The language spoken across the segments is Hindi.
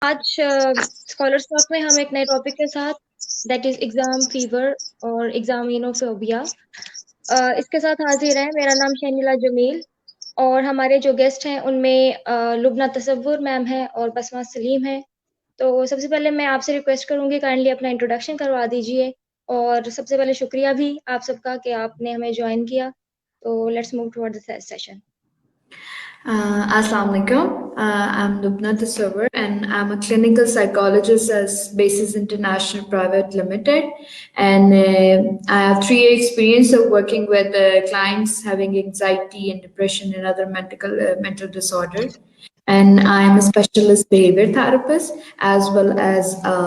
आज स्कॉलर्स टॉक में हम एक नए टॉपिक के साथ दैट इज एग्जाम फीवर और एग्जामिनोफोबिया इसके साथ हाजिर है। मेरा नाम शैनिला जमील और हमारे जो गेस्ट हैं उनमें लुबना तसव्वुर मैम है और बसमा सलीम है। तो सबसे पहले मैं आपसे रिक्वेस्ट करूंगी काइंडली अपना इंट्रोडक्शन करवा दीजिए और सबसे पहले शुक्रिया भी आप सबका कि आपने हमें ज्वाइन किया। तो let's move toward the session. Assalamu alaikum. I'm Lubna Tasawwur and I'm a clinical psychologist at Basis International Private Limited. And I have 3 year experience of working with clients having anxiety and depression and other mental disorder. And I'm a specialist behavior therapist as well as a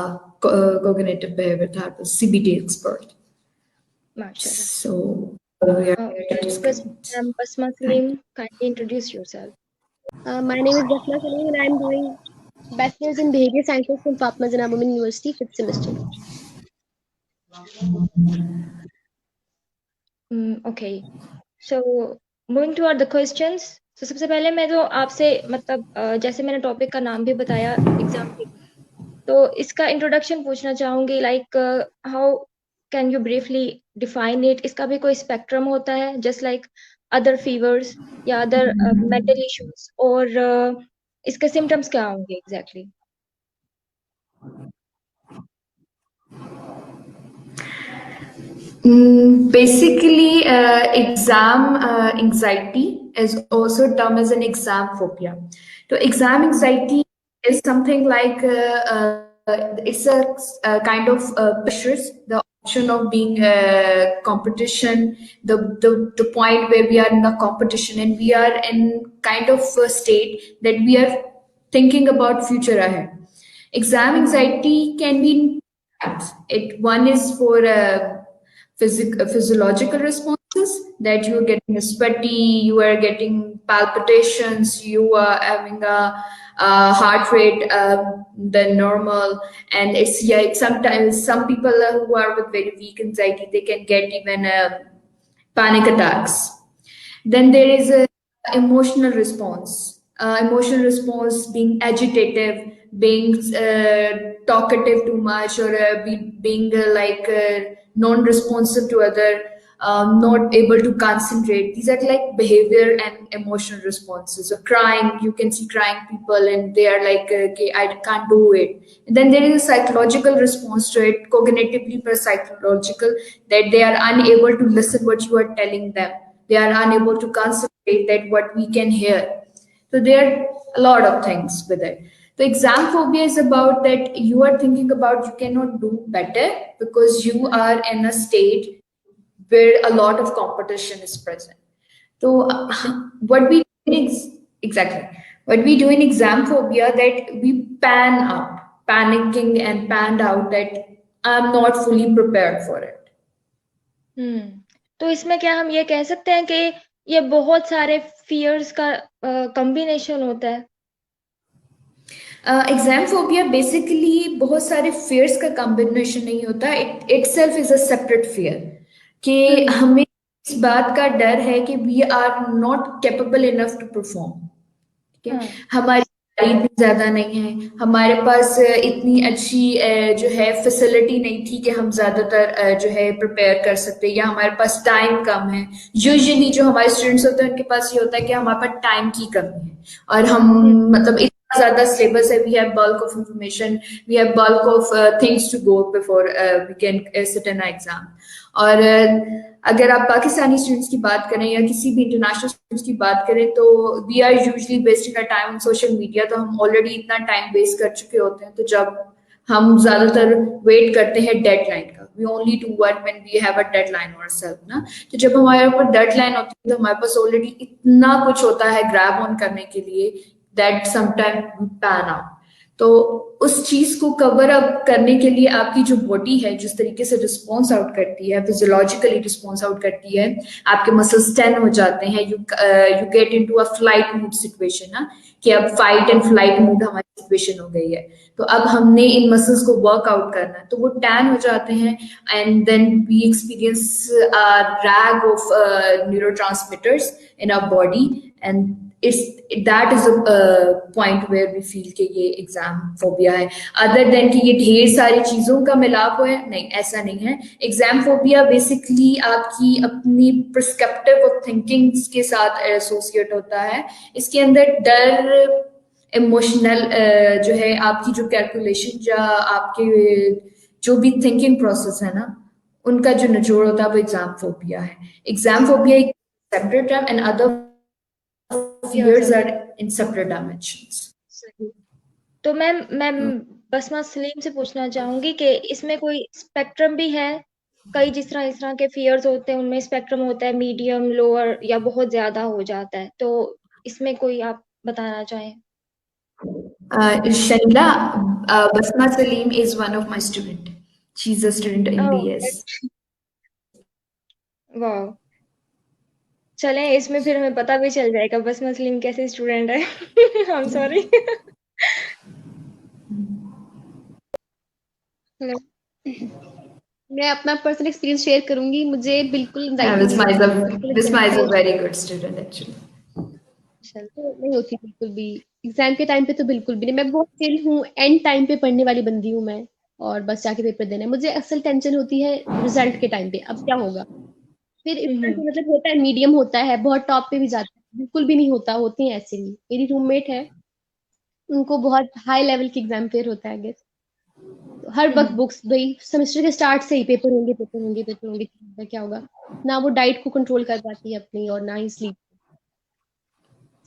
cognitive behavior therapist, CBT expert. Mashallah. So we are here to discuss. Basma Salim, kindly introduce yourself. My name is Basma Salim and I'm doing Bachelor's in Behavior Sciences from Fatma Zina Women University, 5th semester. Okay. So moving toward the questions. So सबसे पहले मैं तो आपसे मतलब जैसे मैंने टॉपिक का नाम भी बताया एग्जाम की, तो इसका इंट्रोडक्शन पूछना चाहूंगी like how can you briefly define it. इसका भी कोई स्पेक्ट्रम होता है जस्ट लाइक अदर फीवर्स या अदर मेंटल इश्यूज, और इसके सिम्टम्स क्या होंगे exactly? Basically, exam anxiety is also termed as an exam phobia. So, exam anxiety is something like it's a kind of pressures, the option of being a competition, the point where we are in a competition and we are in kind of a state that we are thinking about future ahead. Exam anxiety can be in types. One is for physiological responses that you are getting sweaty, you are getting palpitations, you are having a heart rate than normal, and it's sometimes some people who are with very weak anxiety they can get even panic attacks. Then there is a emotional response. Emotional response being agitative, being talkative too much, or being non-responsive to other, not able to concentrate. These are like behavior and emotional responses. So crying, you can see crying people, and they are like, okay, I can't do it. And then there is a psychological response to it, cognitively per psychological, that they are unable to listen what you are telling them. They are unable to concentrate that what we can hear. So there are a lot of things with it. The exam phobia is about that you are thinking about you cannot do better because you are in a state where a lot of competition is present. So what we do exactly what we do in exam phobia that we pan out, panicking and panned out that I'm not fully prepared for it. तो इसमें क्या हम ये कह सकते हैं कि ये बहुत सारे फियर्स का कॉम्बिनेशन होता है? एग्जाम फोबिया बेसिकली बहुत सारे फियर्स का कॉम्बिनेशन नहीं होता, it itself is a separate fear कि हमें इस बात का डर है कि we are not capable enough to perform. ठीक है, हमारी इतनी ज्यादा नहीं है, हमारे पास इतनी अच्छी जो है फैसिलिटी नहीं थी कि हम ज्यादातर जो है प्रिपेयर कर सकते, या हमारे पास टाइम कम है। यूजुअली जो हमारे स्टूडेंट्स होते हैं उनके पास ये होता है कि हमारे पास टाइम की कमी है और हम मतलब इतना ज्यादा सिलेबस है, we have bulk of information, we have bulk of things to go before we can sit in exam. और अगर आप पाकिस्तानी स्टूडेंट्स की बात करें या किसी भी इंटरनेशनल स्टूडेंट्स की बात करें तो we are usually wasting a time on social media, तो हम ऑलरेडी इतना टाइम वेस्ट कर चुके होते हैं। तो जब हम ज्यादातर वेट करते हैं डेडलाइन का, we only do work when we have a deadline ourselves ना। तो जब हमारे ऊपर डेडलाइन होती है तो हमारे पास ऑलरेडी इतना कुछ होता है ग्रैब ऑन करने के लिए that sometime we pan out. तो उस चीज को कवर अप करने के लिए आपकी जो बॉडी है जिस तरीके से रिस्पॉन्स आउट करती है, फिजियोलॉजिकली रिस्पॉन्स आउट करती है, आपके मसल्स टेन हो जाते हैं, you get into a flight mood situation ना, कि अब फाइट एंड फ्लाइट मूड हमारी सिचुएशन हो गई है। तो अब हमने इन मसल्स को वर्कआउट करना है, तो वो टैन हो जाते हैं and then we experience rag of neurotransmitters in our body and that is a point where we feel कि ये एग्जाम फोबिया है. अदर देन कि ये ढेर सारी चीजों का मिलाप है, नहीं, ऐसा नहीं है. एग्जाम फोबिया बेसिकली आपकी अपनी पर्सपेक्टिव ऑफ थिंकिंग के साथ एसोसिएट होता है. इसके अंदर डर, इमोशनल जो है आपकी जो कैलकुलेशन या आपके जो भी थिंकिंग प्रोसेस है ना, उनका जो निचोड़ होता है वो एग्जाम फोबिया है. एग्जाम फोबिया एक separate term and other fears are in separate dimensions. तो मैं बसमा सलीम से पूछना चाहूंगी कि इसमें कोई स्पेक्ट्रम भी है? कई जिस तरह के फियर्स होते हैं उनमें स्पेक्ट्रम होता है, मीडियम, लोअर या बहुत ज्यादा हो जाता है, तो इसमें कोई आप बताना चाहें? Shanila, Basma Salim is one of my student. She's a student in BS. वाह, चलें इसमें फिर हमें पता भी चल जाएगा बसमा सलीम कैसे स्टूडेंट है. I am sorry. हेलो, मैं अपना पर्सनल एक्सपीरियंस शेयर करूंगी. मुझे बिल्कुल Basma is a very good student actually. नहीं होती बिल्कुल भी. एग्जाम के टाइम पे तो बिल्कुल भी नहीं. मैं बहुत चिल हूँ, एंड टाइम पे पढ़ने वाली बंदी हूँ मैं, और बस जाके पेपर देना है. मुझे असल टेंशन होती है रिजल्ट के टाइम पे, अब क्या होगा. फिर इसका मतलब होता है मीडियम होता है, बहुत टॉप पे भी जाता है, बिल्कुल भी नहीं होता. होती है ऐसे ही. मेरी रूममेट है, उनको बहुत हाई लेवल की एग्जाम फेयर होता है गेस. हर वक्त बुक्स, भाई सेमेस्टर के स्टार्ट से ही पेपर होंगे पेपर होंगे पेपर होंगे. क्या होगा ना, वो डाइट को कंट्रोल कर पाती है अपनी, और ना ही स्लीप.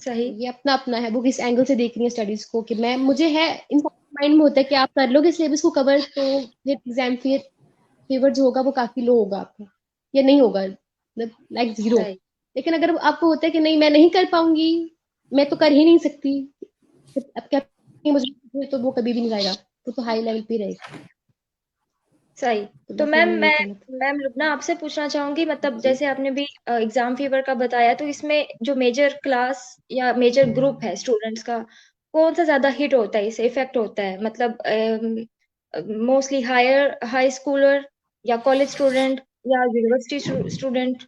सही. ये अपना अपना है, वो किस एंगल से देख रही है स्टडीज को. कि मैं, मुझे है इन माइंड में होता है कि आप कर लोगे सिलेबस को कवर, तो फिर एग्जाम फेवर जो होगा वो काफी लो होगा आपका, या नहीं होगा, लाइक 0. लेकिन अगर आपको होता है कि नहीं मैं नहीं कर पाऊंगी, मैं तो कर ही नहीं सकती, अब क्या मुझे, तो वो कभी भी नहीं जाएगा, तो हाई लेवल पे रहेगा. सही. तो मैम लुबना आपसे पूछना चाहूंगी, मतलब जैसे आपने भी एग्जाम फीवर का बताया, तो इसमें जो मेजर क्लास या मेजर ग्रुप है स्टूडेंट्स का, कौन सा ज्यादा हिट होता है, इससे इफेक्ट होता है? मतलब मोस्टली हाई स्कूलर या कॉलेज स्टूडेंट या यूनिवर्सिटी स्टूडेंट?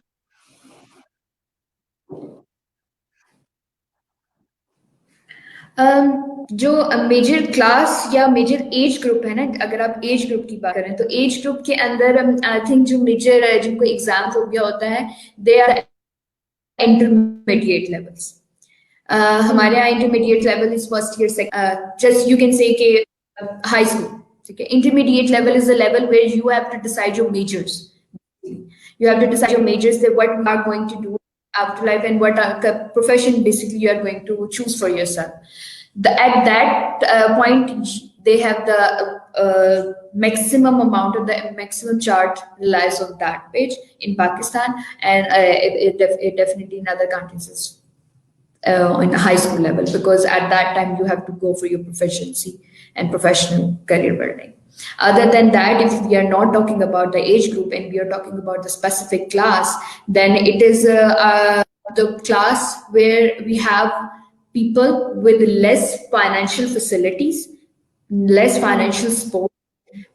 जो मेजर क्लास या मेजर एज ग्रुप है ना, अगर आप एज ग्रुप की बात करें तो एज ग्रुप के अंदर आई थिंक जो मेजर जिनको एग्जाम फोबिया होता है, दे आर इंटरमीडिएट लेवल्स. हमारे यहाँ intermediate level is first year, just you can say कि हाई स्कूल. ठीक है, intermediate level is the level where you have to decide your majors. You have to decide your majors, that what you are going to do after life and what profession basically you are going to choose for yourself. At that point, they have the maximum amount of the maximum chart relies on that page in Pakistan, and it definitely in other countries is in high school level, because at that time you have to go for your proficiency and professional career building. Other than that, if we are not talking about the age group and we are talking about the specific class, then it is the class where we have people with less financial facilities, less financial support,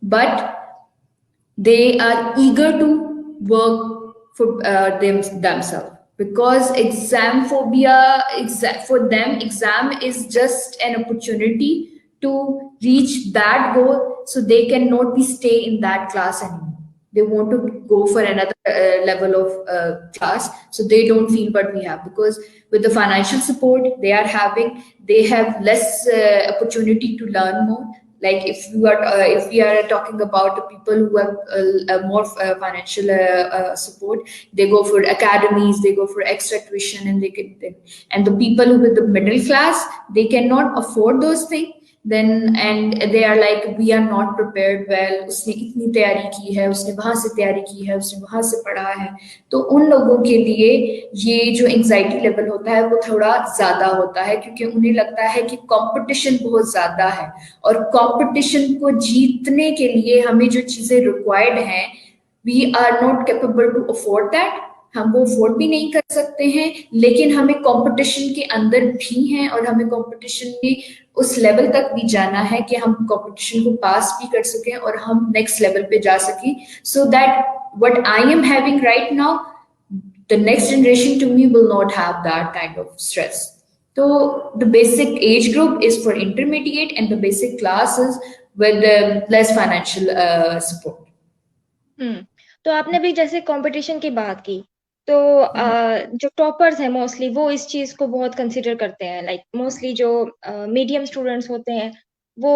but they are eager to work for themselves. Because exam phobia, for them, exam is just an opportunity to reach that goal, so they cannot be stay in that class anymore. They want to go for another level of class, so they don't feel what we have. Because with the financial support they are having, they have less opportunity to learn more. Like if we are talking about the people who have more financial support, they go for academies, they go for extra tuition, and the people who with the middle class, they cannot afford those things. Then and they are like, we are not prepared well. उसने इतनी तैयारी की है, उसने वहां से तैयारी की है, उसने वहां से पढ़ा है. तो उन लोगों के लिए ये जो एंजाइटी लेवल होता है वो थोड़ा ज्यादा होता है, क्योंकि उन्हें लगता है कि कंपटीशन बहुत ज्यादा है, और कंपटीशन को जीतने के लिए हमें जो चीजें रिक्वायर्ड हैं, we are not capable to afford that. हम वो अफोर्ड भी नहीं कर सकते हैं, लेकिन हमें कंपटीशन के अंदर भी हैं, और हमें कंपटीशन में उस लेवल तक भी जाना है कि हम कंपटीशन को पास भी कर सकें और हम नेक्स्ट लेवल पे जा सकें. So that what I am having right now, the next generation to me will not have that kind of stress. तो the basic age group is for intermediate and the basic class is with less financial support. तो आपने भी जैसे कंपटीशन की बात की, तो जो टॉपर्स हैं मोस्टली वो इस चीज को बहुत कंसिडर करते हैं, लाइक मोस्टली जो मीडियम स्टूडेंट्स होते हैं वो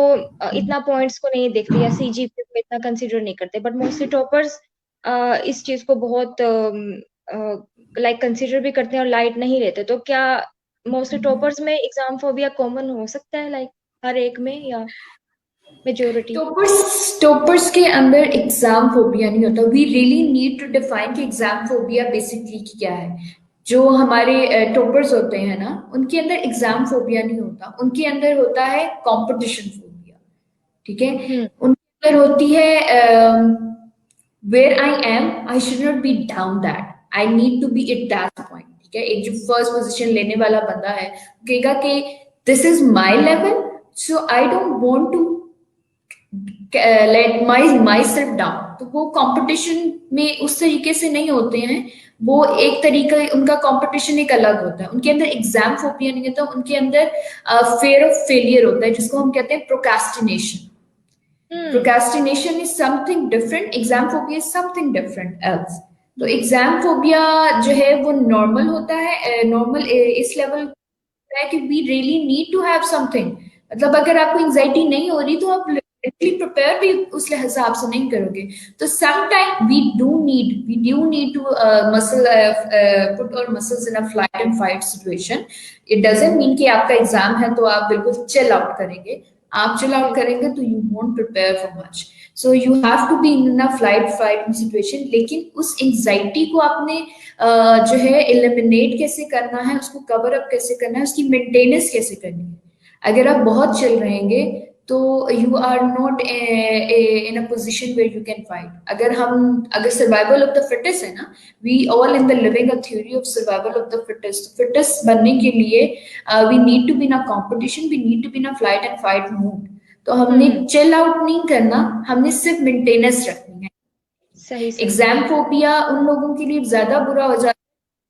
इतना पॉइंट्स को नहीं देखते या सीजीपीए को इतना कंसिडर नहीं करते, बट मोस्टली टॉपर्स इस चीज को बहुत लाइक कंसिडर भी करते हैं और लाइट नहीं लेते। तो क्या मोस्टली टॉपर्स में एग्जाम फोबिया कॉमन हो सकता है, लाइक हर एक में, या मेजोरिटी? टॉपर्स के अंदर एग्जाम फोबिया नहीं होता। We really need to define कि एग्जाम फोबिया बेसिकली क्या है। जो हमारे टॉपर्स होते हैं ना, उनके अंदर एग्जाम फोबिया नहीं होता, उनके अंदर होता है कंपटीशन फोबिया। ठीक है, उनके अंदर होती है where I am I should not be down that, I need to be at that point. ठीक है, एक जो फर्स्ट पोजीशन लेने वाला बंदा है कहेगा कि this is my level, so I don't want to let myself down. तो वो कंपटीशन में उस तरीके से नहीं होते हैं, वो एक तरीका, उनका कंपटीशन एक अलग होता है। उनके अंदर एग्जाम फोबिया नहीं होता, उनके अंदर फेयर ऑफ फेलियर होता है, जिसको हम कहते हैं procrastination. Procrastination is something different, exam phobia is something different else. तो एग्जाम फोबिया जो है वो नॉर्मल होता है, नॉर्मल इस लेवल है कि we really need to have something. मतलब अगर आपको एंजाइटी नहीं हो रही तो आप प्रिपेयर भी उस हिसाब से नहीं करोगे। तो sometime we do need to muscle put और muscles in a flight and fight situation. It doesn't mean कि आपका एग्जाम है तो आप बिल्कुल चिल आउट करेंगे। आप चिल आउट करेंगे तो you won't prepare for much. So you have to be in a flight fight situation. लेकिन उस एंजाइटी को आपने जो है एलिमिनेट कैसे करना है, उसको कवर अप कैसे करना है, उसकी मेंटेनेंस कैसे करनी है। अगर आप बहुत चिल रहेंगे तो you are not in a position where you can fight. अगर सर्वाइवल ऑफ द फिटेस्ट है ना, we all in the living a theory of survival of the fittest. Fittest बनने के लिए we need to be in a competition, we need to be in a flight and fight mood. तो हमने चिल आउट नहीं करना, हमने सिर्फ मेंटेनेंस रखनी है। सही। एग्जाम फोबिया उन लोगों के लिए ज्यादा बुरा हो जाता है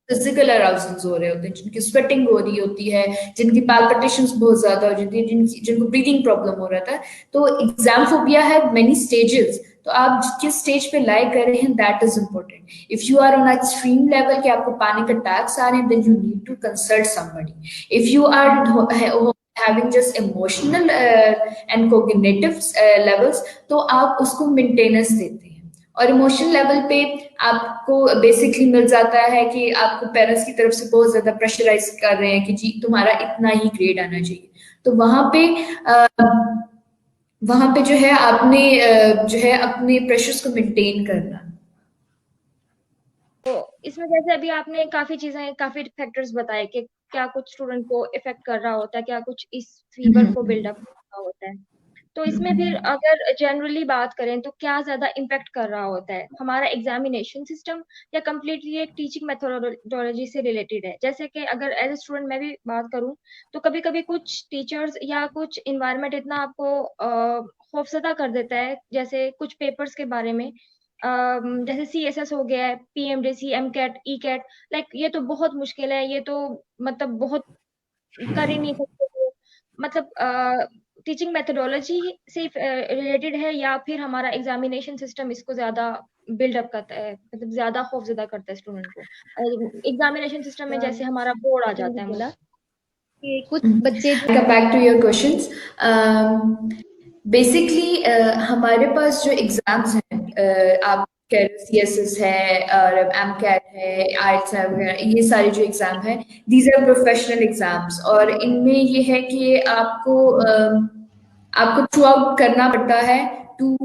फिजिकल अराउजल्स हो रहे होते हैं, जिनकी स्वेटिंग हो रही होती है, जिनकी पैल्पिटेशंस बहुत ज्यादा हो जाती है, जिनको ब्रीदिंग प्रॉब्लम हो रहा था। तो एग्जाम फोबिया है मेनी स्टेजेस। तो आप किस स्टेज पे लाई कर रहे हैं, that is important. If you are on extreme level कि आपको पैनिक अटैक्स आ रहे हैं, then you need to consult somebody. If you are having just emotional and cognitive levels, तो आप उसको मेंटेनेंस देते हैं। और इमोशनल लेवल पे आपको बेसिकली मिल जाता है कि आपको पेरेंट्स की तरफ से बहुत ज्यादा प्रेशराइज कर रहे हैं कि जी तुम्हारा इतना ही ग्रेड आना चाहिए। तो वहां पे जो है आपने जो है अपने प्रेशर्स को मेंटेन करना। तो इसमें जैसे अभी आपने काफी चीजें, काफी फैक्टर्स बताए कि क्या कुछ स्टूडेंट को इफेक्ट कर रहा होता है, क्या कुछ इस फीवर को बिल्डअप कर रहा होता है। तो इसमें फिर अगर जनरली बात करें तो क्या ज्यादा इम्पेक्ट कर रहा होता है, हमारा एग्जामिनेशन सिस्टम या कम्प्लीटली एक टीचिंग मेथोडोलॉजी से रिलेटेड है? जैसे कि अगर एज ए स्टूडेंट मैं भी बात करूं तो कभी कभी कुछ टीचर्स या कुछ इन्वायरमेंट इतना आपको खौफजदा कर देता है, जैसे कुछ पेपर्स के बारे में, जैसे CSS हो गया है, PMDC, MCAT, ECAT, लाइक ये तो बहुत मुश्किल है, ये तो मतलब बहुत कर ही नहीं सकते हो। मतलब टीचिंग मेथोडोलॉजी से रिलेटेड है या फिर हमारा एग्जामिनेशन सिस्टम इसको ज्यादा बिल्डअप करता है, मतलब ज्यादा खौफजदा करता है स्टूडेंट को एग्जामिनेशन सिस्टम में, जैसे हमारा बोर्ड आ जाता है बोला कि कुछ बच्चे back to your questions. Basically हमारे पास जो एग्जाम्स हैं, आप कह रहे CSS है और MCAT है, IELTS है वगैरह, ये सारे जो एग्जाम है दीज आर प्रोफेशनल एग्जाम्स। और इनमें ये है कि आपको थ्रू आउट करना पड़ता है to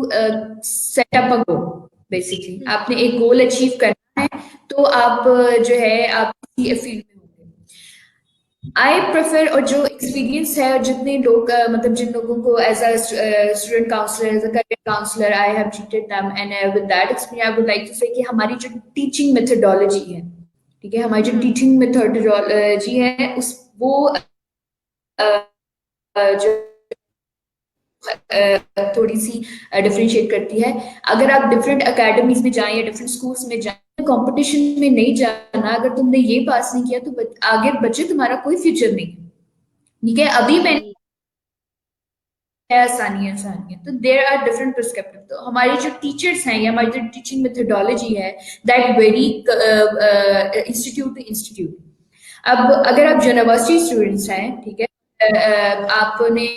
set up a goal. Basically आपने एक गोल अचीव करना है तो आप जो है आप किसी फील्ड में होंगे। आई प्रेफर, और जो एक्सपीरियंस है, और जितने लोग मतलब जिन लोगों को as a student counsellor, as a career counsellor I have treated them and with that experience I would like to say कि हमारी जो टीचिंग मेथोडोलॉजी है, ठीक है, हमारी जो टीचिंग मेथोडोलॉजी है उस वो जो थोड़ी सी डिफरेंशिएट करती है। अगर आप डिफरेंट अकेडमीज में जाएं या डिफरेंट स्कूल्स में जाएं, कंपटीशन में नहीं जाना, अगर तुमने ये पास नहीं किया तो आगे बच्चे तुम्हारा कोई फ्यूचर नहीं है। ठीक है, अभी मैंने आसानी आसानी है, तो देर आर डिफरेंट पर्सपेक्टिव। तो हमारे जो टीचर्स हैं या हमारी जो टीचिंग मेथोडोलॉजी है, that vary institute to institute. अब अगर आप यूनिवर्सिटी स्टूडेंट्स हैं, ठीक है, आपने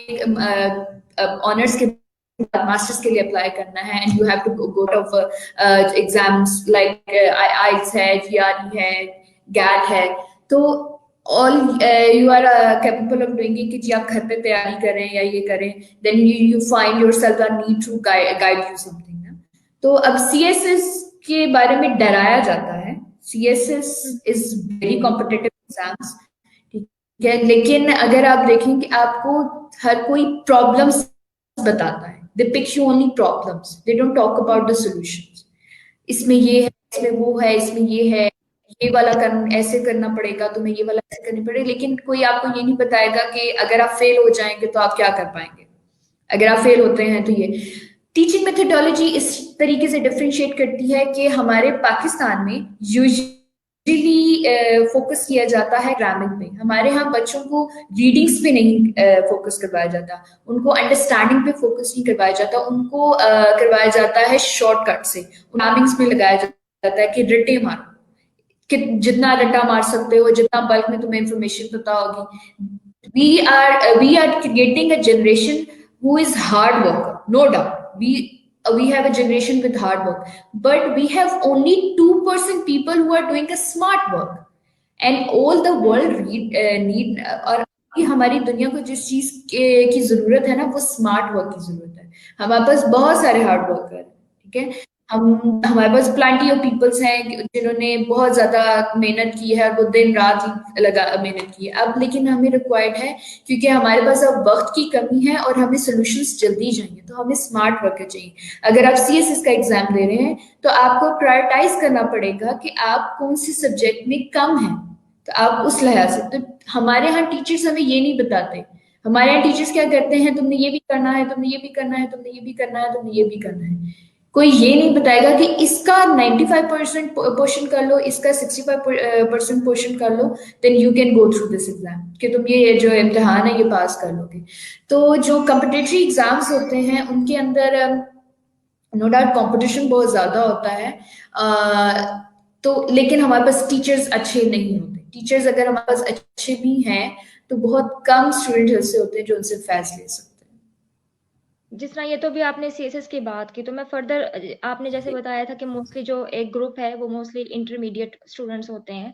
ऑनर्स के बाद मास्टर्स के लिए अप्लाई करना है, and you have to go of exams like IELTS है, जीआरई है, गैट है, तो all you are capable of doing कि जी आप घर पे तैयारी करें या ये करें, then you find yourself a need to guide you something ना। तो अब सीएसएस के बारे में डराया जाता है। CSS is very competitive exams, ठीक है, लेकिन अगर आप देखें कि आपको हर कोई प्रॉब्लम्स बताता है, they pick you only problems, they don't talk about the solutions. इसमें ये है, इसमें वो है, इसमें ये है, ये वाला ऐसे करना पड़ेगा, तुम्हें ये वाला ऐसे करनी पड़ेगी, लेकिन कोई आपको ये नहीं बताएगा कि अगर आप फेल हो जाएंगे तो आप क्या कर पाएंगे, अगर आप फेल होते हैं तो ये। टीचिंग मेथोडोलॉजी इस तरीके से डिफरेंशिएट करती है कि हमारे पाकिस्तान में यूजुअली फोकस किया जाता है ग्रामिंग पे। हमारे यहाँ बच्चों को रीडिंग्स पे नहीं फोकस करवाया जाता, उनको अंडरस्टैंडिंग पे फोकस नहीं करवाया जाता, उनको करवाया जाता है शॉर्टकट से, ग्रामिंग्स पे लगाया जाता है कि रट्टे मारो, कि जितना रट्टा मार सकते हो, जितना बल्क में तुम्हें इंफॉर्मेशन पता होगी। We are creating a generation who is hard worker, no doubt. We have a generation with hard work, but we have only 2% people who are doing a smart work, and all the world need और हमारी दुनिया को जिस चीज की जरूरत है ना, वो स्मार्ट वर्क की जरूरत है। हमारे पास बहुत सारे हार्ड वर्कर हैं, ठीक है, हम हमारे पास प्लांटी ऑफ पीपल्स हैं जिन्होंने बहुत ज्यादा मेहनत की है, वो दिन रात ही लगा मेहनत की है। अब लेकिन हमें रिक्वायर्ड है, क्योंकि हमारे पास अब वक्त की कमी है और हमें सोल्यूशंस जल्दी चाहिए, तो हमें स्मार्ट वर्कर चाहिए। अगर आप सीएसएस का एग्जाम दे रहे हैं तो आपको प्रायोरिटाइज करना पड़ेगा कि आप कौन से सब्जेक्ट में कम है, तो आप उस लिहाज से। तो हमारे यहाँ टीचर्स हमें ये नहीं बताते। हमारे यहाँ टीचर्स क्या करते हैं, तुमने ये भी करना है, तुमने ये भी करना है, तुमने ये भी करना है, तुमने ये भी करना है। कोई ये नहीं बताएगा कि इसका 95% पोर्शन कर लो, इसका 65% पोर्शन कर लो, then you can go through this exam, कि तुम ये जो इम्तिहान है ये पास कर लोगे। तो जो कम्पिटिटरी एग्जाम्स होते हैं उनके अंदर नो डाउट कंपटीशन बहुत ज्यादा होता है, तो लेकिन हमारे पास टीचर्स अच्छे नहीं होते। टीचर्स अगर हमारे पास अच्छे भी हैं तो बहुत कम स्टूडेंट ऐसे होते हैं जो उनसे फैस ले सकते हैं। जिस तरह ये तो भी आपने सीएसएस की बात की, तो मैं फर्दर, आपने जैसे बताया था कि मोस्टली जो एक ग्रुप है वो मोस्टली इंटरमीडिएट स्टूडेंट्स होते हैं,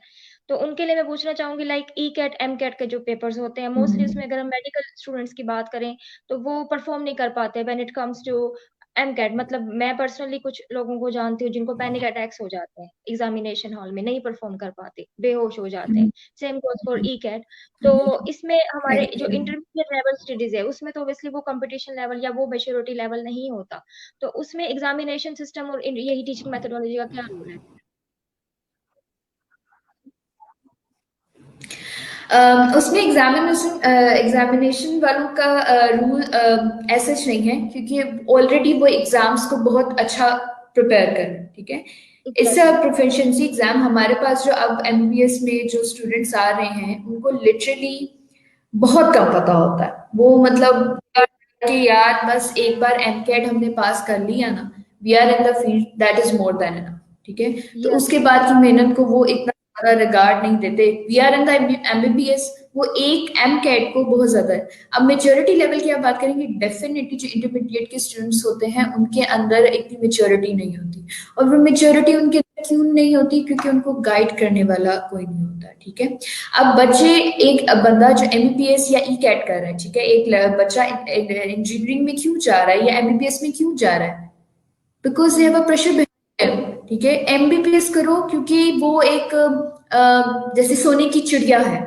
तो उनके लिए मैं पूछना चाहूंगी like E CAT M CAT के जो पेपर्स होते हैं मोस्टली, उसमें अगर हम मेडिकल स्टूडेंट्स की बात करें तो वो परफॉर्म नहीं कर पाते when it comes to M CAT. मतलब मैं पर्सनली कुछ लोगों को जानती हूँ जिनको पैनिक अटैक्स हो जाते हैं एग्जामिनेशन हॉल में, नहीं परफॉर्म कर पाते, बेहोश हो जाते हैं। Same goes for E CAT. तो इसमें हमारे जो इंटरमीडिएट लेवल स्टडीज है उसमें तो ऑब्वियसली वो कंपटीशन लेवल या वो मेच्योरिटी लेवल नहीं होता, तो उसमें एग्जामिनेशन सिस्टम और यही टीचिंग मेथोडोलॉजी का क्या रोल है? उसमें एग्जामिनेशन वालों का रूल ऐसा नहीं है, क्योंकि ऑलरेडी वो एग्जाम्स को बहुत अच्छा प्रिपेयर कर, ठीक है। इस प्रोफिशिएंसी एग्जाम हमारे पास जो अब एमबीबीएस में जो स्टूडेंट्स आ रहे हैं उनको लिटरली बहुत कम पता होता है। वो मतलब कि यार बस एक बार एमकेट हमने पास कर लिया ना, we are in the field, that is more than enough, ठीक है। तो यस। उसके बाद की मेहनत को वो इतना ज्यादा रिगार्ड नहीं देते। We are in the MBBS, वो एक एम कैट को बहुत ज्यादा है। अब मेच्योरिटी लेवल की आप बात करेंगे, डेफिनेटली जो इंटरमीडिएट के स्टूडेंट्स होते हैं उनके अंदर इतनी मेच्योरिटी नहीं होती, और वो मेच्योरिटी उनके क्यों नहीं होती, क्योंकि उनको गाइड करने वाला कोई नहीं होता, ठीक है। अब बच्चे, एक बंदा जो एमबीबीएस या ई कैट कर रहा है, ठीक है, एक बच्चा इंजीनियरिंग में क्यों जा रहा है या एमबीबीएस में क्यों जा रहा है, because they have a pressure, ठीक है। एमबीबीएस करो क्योंकि वो एक जैसे सोने की चिड़िया है,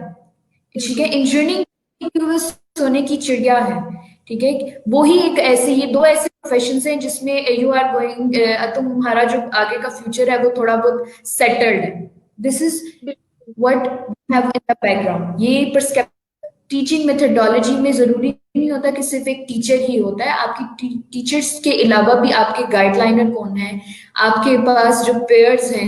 ठीक है। इंजीनियरिंग सोने की चिड़िया है, ठीक है। वो ही एक ऐसे, ये दो ऐसे प्रोफेशन हैं जिसमें यू आर गोइंग, तुम्हारा जो आगे का फ्यूचर है वो थोड़ा बहुत सेटल्ड है। This is what we have in the background. ये टीचिंग मेथोडोलॉजी में जरूरी नहीं होता कि सिर्फ एक टीचर ही होता है, आपकी टीचर्स के अलावा भी आपके गाइडलाइनर कौन है, आपके पास जो पेयर्स हैं,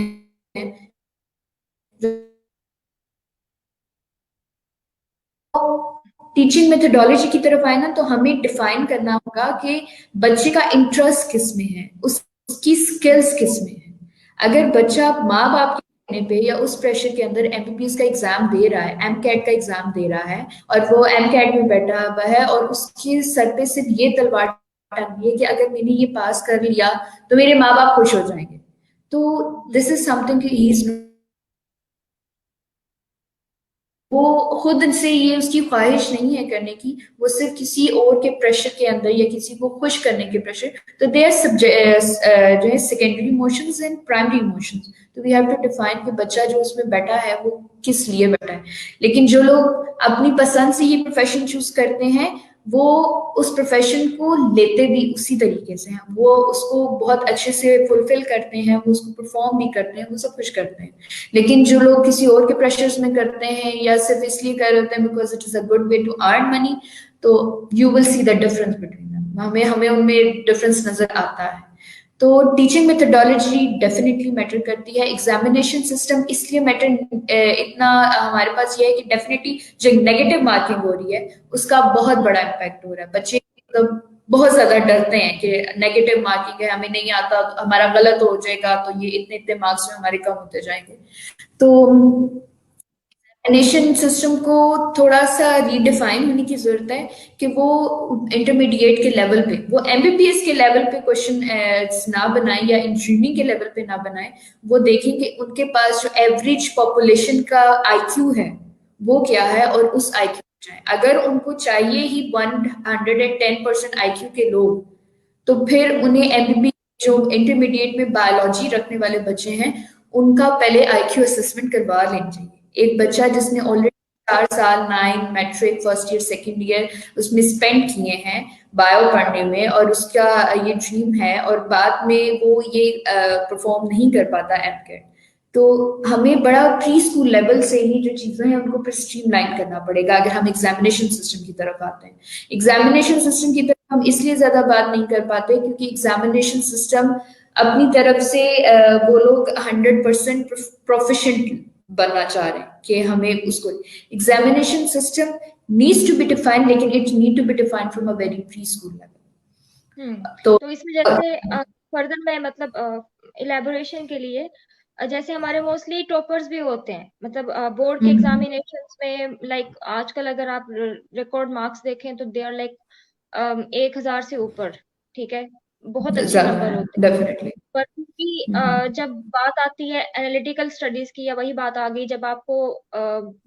टीचिंग मेथोडोलॉजी की तरफ आए ना, तो हमें डिफाइन करना होगा कि बच्चे का इंटरेस्ट किस में है, उसकी स्किल्स किस में है। अगर बच्चा माँ बाप के कहने पे या उस प्रेशर के अंदर एमबीबीएस का एग्जाम दे रहा है, एमकैट का एग्जाम दे रहा है, और वो एमकैट में बैठा हुआ है और उसके सर पे सिर्फ ये तलवार टंगी है कि अगर मैंने ये पास कर लिया तो मेरे माँ बाप खुश हो जाएंगे, तो this is something he is, वो खुद से ये उसकी ख्वाहिश नहीं है करने की, वो सिर्फ किसी और के प्रेशर के अंदर या किसी को खुश करने के प्रेशर। तो दे आर जो है secondary emotions and primary emotions. तो वी हैव टू डिफाइन कि बच्चा जो उसमें बैठा है वो किस लिए बैठा है। लेकिन जो लोग अपनी पसंद से ये प्रोफेशन चूज करते हैं, वो उस प्रोफेशन को लेते भी उसी तरीके से हैं, वो उसको बहुत अच्छे से फुलफिल करते हैं, वो उसको परफॉर्म भी करते हैं, वो सब कुछ करते हैं। लेकिन जो लोग किसी और के प्रेशर्स में करते हैं या सिर्फ इसलिए कर रहे हैं because it is a good way to earn money, तो you will see the difference between them. हमें हमें उनमें डिफरेंस नजर आता है। तो टीचिंग मेथोडोलॉजी डेफिनेटली मैटर करती है। एग्जामिनेशन सिस्टम इसलिए मैटर इतना हमारे पास ये है कि डेफिनेटली जो नेगेटिव मार्किंग हो रही है उसका बहुत बड़ा इम्पैक्ट हो रहा है। बच्चे मतलब बहुत ज्यादा डरते हैं कि नेगेटिव मार्किंग है, हमें नहीं आता, तो हमारा गलत हो जाएगा, तो ये इतने इतने मार्क्स में हमारे कम होते जाएंगे। तो एग्जामिनेशन सिस्टम को थोड़ा सा रीडिफाइन होने की जरूरत है कि वो इंटरमीडिएट के लेवल पे, वो एमबीबीएस के लेवल पे क्वेश्चन ना बनाए या इंजीनियरिंग के लेवल पे ना बनाए। वो देखें कि उनके पास जो एवरेज पॉपुलेशन का आईक्यू है वो क्या है, और उस आईक्यू जाए। अगर उनको चाहिए ही 110% आईक्यू के लोग, तो फिर उन्हें एमबीबीएस जो इंटरमीडिएट में बायोलॉजी रखने वाले बच्चे हैं उनका पहले आईक्यू असेसमेंट करवा लेना चाहिए। एक बच्चा जिसने ऑलरेडी 4 साल 9 matric first year second year उसमें स्पेंड किए हैं बायो पढ़ने में, और उसका ये ड्रीम है और बाद में वो ये परफॉर्म नहीं कर पाता एमकेट, तो हमें बड़ा प्री स्कूल लेवल से ही जो चीजें हैं उनको फिर स्ट्रीमलाइन करना पड़ेगा। अगर हम एग्जामिनेशन सिस्टम की तरफ आते हैं, एग्जामिनेशन सिस्टम की तरफ हम इसलिए ज्यादा बात नहीं कर पाते क्योंकि एग्जामिनेशन सिस्टम अपनी तरफ से वो लोग 100% प्रोफिशिएंट बनना चाह रहे हैं कि हमें उसको examination system needs to be defined, लेकिन it need to be defined from a very preschool level. तो इसमें जैसे फर्दर मैं मतलब इलेबोरेशन के लिए जैसे हमारे मोस्टली टॉपर्स भी होते हैं, मतलब बोर्ड के एग्जामिनेशंस में लाइक आजकल अगर आप रिकॉर्ड मार्क्स देखें तो दे आर लाइक 1,000 से ऊपर, ठीक है, बहुत अच्छे नंबर होते हैं। डेफिनेटली। पर क्योंकि जब बात आती है एनालिटिकल स्टडीज की, या वही बात आ गई जब आपको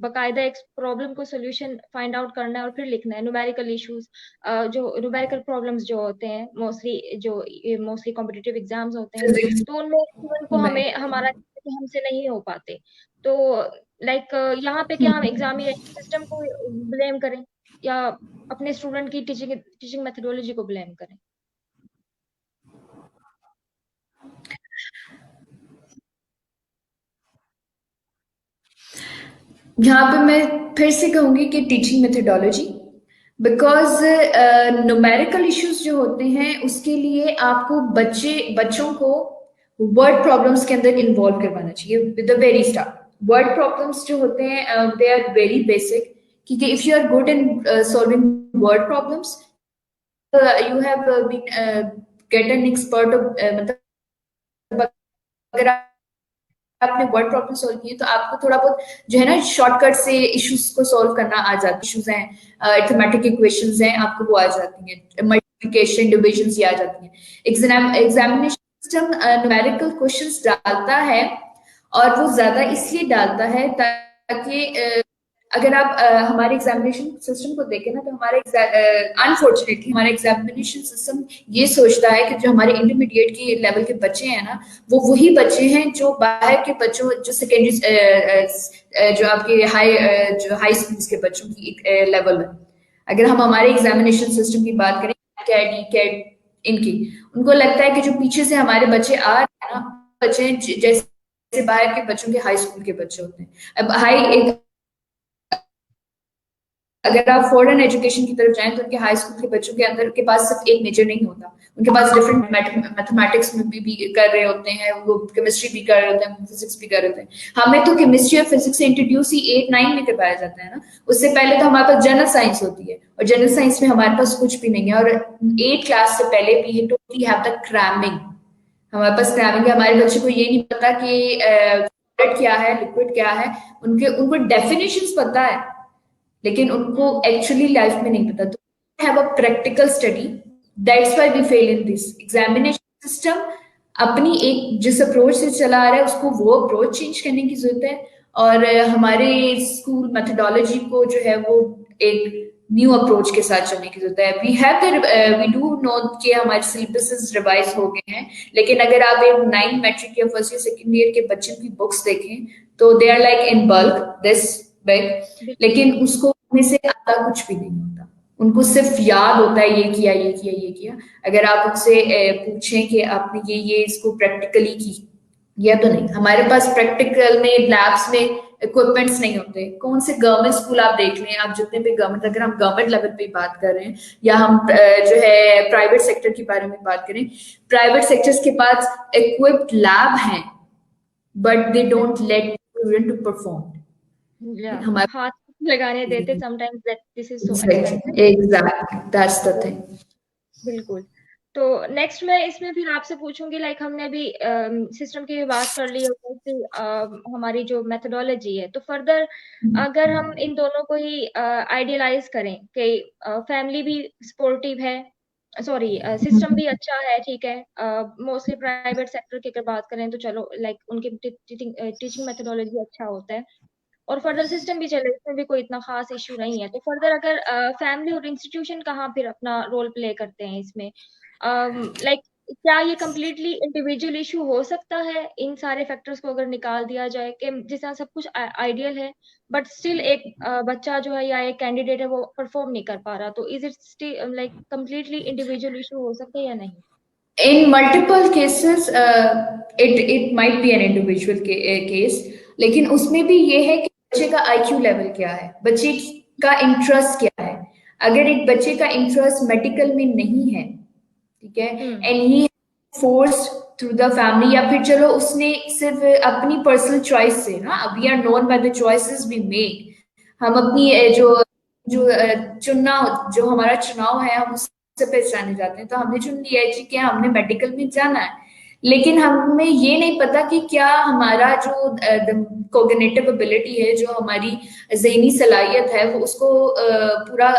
बकायदा एक प्रॉब्लम को सोल्यूशन फाइंड आउट करना है और फिर लिखना है, न्यूमेरिकल इश्यूज, जो न्यूमेरिकल प्रॉब्लम्स जो होते हैं मोस्टली कॉम्पिटिटिव एग्जाम्स होते हैं, तो उनमें स्टूडेंट को हमें हमारा हमसे नहीं हो पाते। तो लाइक यहाँ पे क्या हम एग्जामिनेशन सिस्टम को ब्लेम करें या अपने स्टूडेंट की टीचिंग मेथोडोलॉजी को ब्लेम करें? यहाँ पे मैं फिर से कहूंगी कि teaching methodology, because numerical issues जो होते हैं उसके लिए आपको बच्चों को वर्ड प्रॉब्लम्स के अंदर इन्वॉल्व करवाना चाहिए with the very start. Word problems जो होते हैं दे आर वेरी बेसिक, क्योंकि if you are good in solving word problems you have been get an expert, मतलब अगर आपने वर्ड प्रॉब्लम सॉल्व की है तो आपको थोड़ा बहुत जो है ना शॉर्टकट से इश्यूज को सॉल्व करना आ जाता है। इश्यूज हैं, अरिथमेटिक इक्वेशंस हैं, आपको वो आ जाती हैं, मल्टीप्लिकेशन डिविजन ये आ जाती हैं। एग्जामिनेशन सिस्टम न्यूमेरिकल क्वेश्चंस डालता है, और वो ज्यादा इसलिए डालता है ताकि अगर आप हमारे एग्जामिनेशन सिस्टम को देखें ना, तो हमारे अनफॉर्चुनेटली हमारा एग्जामिनेशन सिस्टम ये सोचता है कि जो हमारे इंटरमीडिएट के लेवल के बच्चे हैं ना, वो वही बच्चे हैं जो बाहर के बच्चों, जो सेकेंडरी जो आपके हाई स्कूल्स के बच्चों की एक लेवल है। अगर हम हमारे एग्जामिनेशन सिस्टम की बात करें, कैट कैट इनकी, उनको लगता है कि जो पीछे से हमारे बच्चे आ रहे हैं ना, बच्चे जैसे बाहर के बच्चों के हाई स्कूल के बच्चे होते हैं। अब हाई एक अगर आप फॉरेन एजुकेशन की तरफ जाएं तो उनके हाई स्कूल के बच्चों के अंदर के पास सिर्फ एक मेजर नहीं होता, उनके पास डिफरेंट मैथमेटिक्स में भी कर रहे होते हैं, वो केमिस्ट्री भी कर रहे होते हैं, फिजिक्स भी कर रहे होते हैं। हमें तो केमिस्ट्री और फिजिक्स से इंट्रोड्यूस ही 8-9 में करवाया जाता है ना, उससे पहले तो हमारे पास जनरल साइंस होती है, और जनरल साइंस में हमारे पास कुछ भी नहीं है। और 8 क्लास से पहले we totally have the cramming, हमारे पास क्रैमिंग है। हमारे बच्चे को ये नहीं पता कि क्या है, लिक्विड क्या है, उनको डेफिनेशंस पता है लेकिन उनको एक्चुअली लाइफ में नहीं पता। तो have a practical study, that's why we fail in this examination system. अपनी एक जिस अप्रोच से चला आ रहा है उसको वो अप्रोच चेंज करने की जरूरत है, और हमारे स्कूल मेथोडोलॉजी को जो है वो एक न्यू अप्रोच के साथ चलने की जरूरत है। वी डू नो कि हमारे सिलेबसेस रिवाइज हो गए हैं, लेकिन अगर आप एक 9 मैट्रिक या फर्स्ट ईयर सेकंड ईयर के बच्चों की बुक्स देखें तो they are like in bulk this big, लेकिन उसको में से आता कुछ भी नहीं होता, उनको सिर्फ याद होता है ये किया ये किया ये किया। अगर आप उनसे पूछें कि आपने ये इसको प्रैक्टिकली की या तो नहीं, हमारे पास प्रैक्टिकल में लैब्स में इक्विपमेंट्स नहीं होते। कौन से गवर्नमेंट स्कूल आप देख लें, आप जितने भी गवर्नमेंट, अगर हम गवर्नमेंट लेवल पे बात कर रहे हैं या हम जो है प्राइवेट सेक्टर के बारे में बात करें, प्राइवेट सेक्टर्स के पास इक्विप्ड लैब हैं but they don't let student to perform. हमारे हाथ लगाने देते sometimes that this is so expensive। exactly that's the thing। बिल्कुल। तो नेक्स्ट मैं इसमें फिर आपसे पूछूंगी, लाइक हमने अभी सिस्टम की बात कर ली और हमारी जो मेथोडोलॉजी है, तो फर्दर अगर हम इन दोनों को ही आइडियलाइज करें कि फैमिली भी सपोर्टिव है, सॉरी सिस्टम भी अच्छा है, ठीक है, मोस्टली प्राइवेट सेक्टर की अगर बात करें तो चलो लाइक उनकी टीचिंग मेथोडोलॉजी अच्छा होता है और फर्दर सिस्टम भी चले, इसमें भी कोई इतना खास इशू नहीं है। तो फर्दर अगर फैमिली और इंस्टीट्यूशन कहाँ फिर अपना रोल प्ले करते हैं इसमें, लाइक क्या ये कम्प्लीटली इंडिविजुअल इशू हो सकता है इन सारे फैक्टर्स को अगर निकाल दिया जाए कि जिस तरह सब कुछ आइडियल है बट स्टिल एक बच्चा जो है या एक कैंडिडेट है वो परफॉर्म नहीं कर पा रहा, तो is it like completely individual issue हो सकता है या नहीं? In multiple cases, it might be an individual case, लेकिन उसमें भी ये है कि बच्चे का IQ लेवल क्या है, बच्चे का इंटरेस्ट क्या है। अगर एक बच्चे का इंटरेस्ट मेडिकल में नहीं है, ठीक है, and he force through the family, या फिर चलो उसने सिर्फ अपनी पर्सनल चॉइस से ना, we are known by the choices we make, हम अपनी जो चुनना, जो हमारा चुनाव है हम से पहचाने जाते हैं। तो हमने चुन लिया है कि हमने मेडिकल में जाना है, लेकिन हमें ये नहीं पता कि क्या हमारा जो कोग्निटिव एबिलिटी है, जो हमारी ज़हनी सलाहियत है, वो उसको पूरा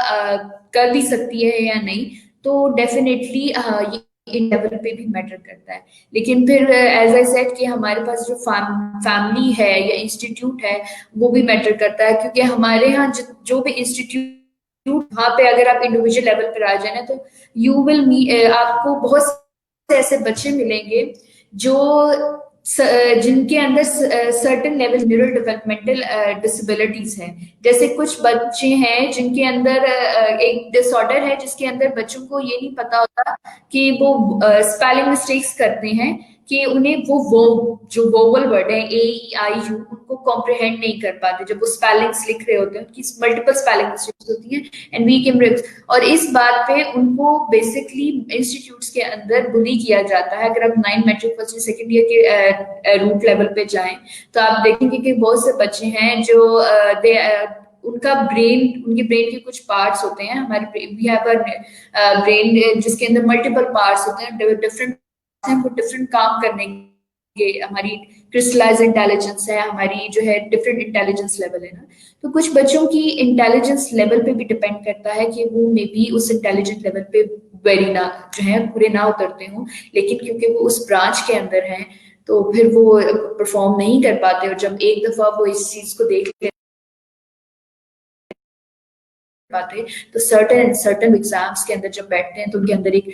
कर भी सकती है या नहीं। तो डेफिनेटली ये इन लेवल पे भी मैटर करता है। लेकिन फिर एज आई सेड कि हमारे पास जो फैमिली है या इंस्टीट्यूट है वो भी मैटर करता है, क्योंकि हमारे यहाँ जो भी इंस्टीट्यूट, वहां पे अगर आप इंडिविजुअल लेवल पर आ जाए ना, तो यू विल आपको बहुत से ऐसे बच्चे मिलेंगे जो जिनके अंदर certain level neural developmental disabilities हैं। जैसे कुछ बच्चे हैं जिनके अंदर एक डिसऑर्डर है जिसके अंदर बच्चों को ये नहीं पता होता कि वो स्पेलिंग मिस्टेक्स करते हैं, कि उन्हें वो जो वोवल वर्ड है AEIU उनको कॉम्प्रिहेंड नहीं कर पाते जब वो स्पेलिंग्स लिख रहे होते हैं, उनकी मल्टीपल स्पेलिंग मिस्टेक्स होती हैं एंड वीक इम्प्रेस। और इस बात पे उनको बेसिकली इंस्टीट्यूट्स के अंदर बुली किया जाता है। अगर आप 9 मैट्रिक फर्स्ट सेकंड ईयर के रूट लेवल पे जाएं तो आप देखेंगे कि बहुत से बच्चे हैं जो उनका उनके ब्रेन के कुछ पार्ट्स होते हैं, हमारे वी हैव अ ब्रेन जिसके अंदर मल्टीपल पार्ट्स होते हैं, डिफरेंट हमको डिफरेंट काम करने के, हमारी क्रिस्टलाइज इंटेलिजेंस है, हमारी जो है डिफरेंट इंटेलिजेंस लेवल है ना। तो कुछ बच्चों की इंटेलिजेंस लेवल पे भी डिपेंड करता है कि वो मे बी उस इंटेलिजेंट लेवल पे वेरी ना जो है पूरे ना उतरते हों, लेकिन क्योंकि वो उस ब्रांच के अंदर हैं तो फिर वो परफॉर्म नहीं कर पाते। और जब एक दफा वो इस चीज को देख लेते पाते तो सर्टेन एग्जाम्स के अंदर जब बैठते हैं तो उनके अंदर एक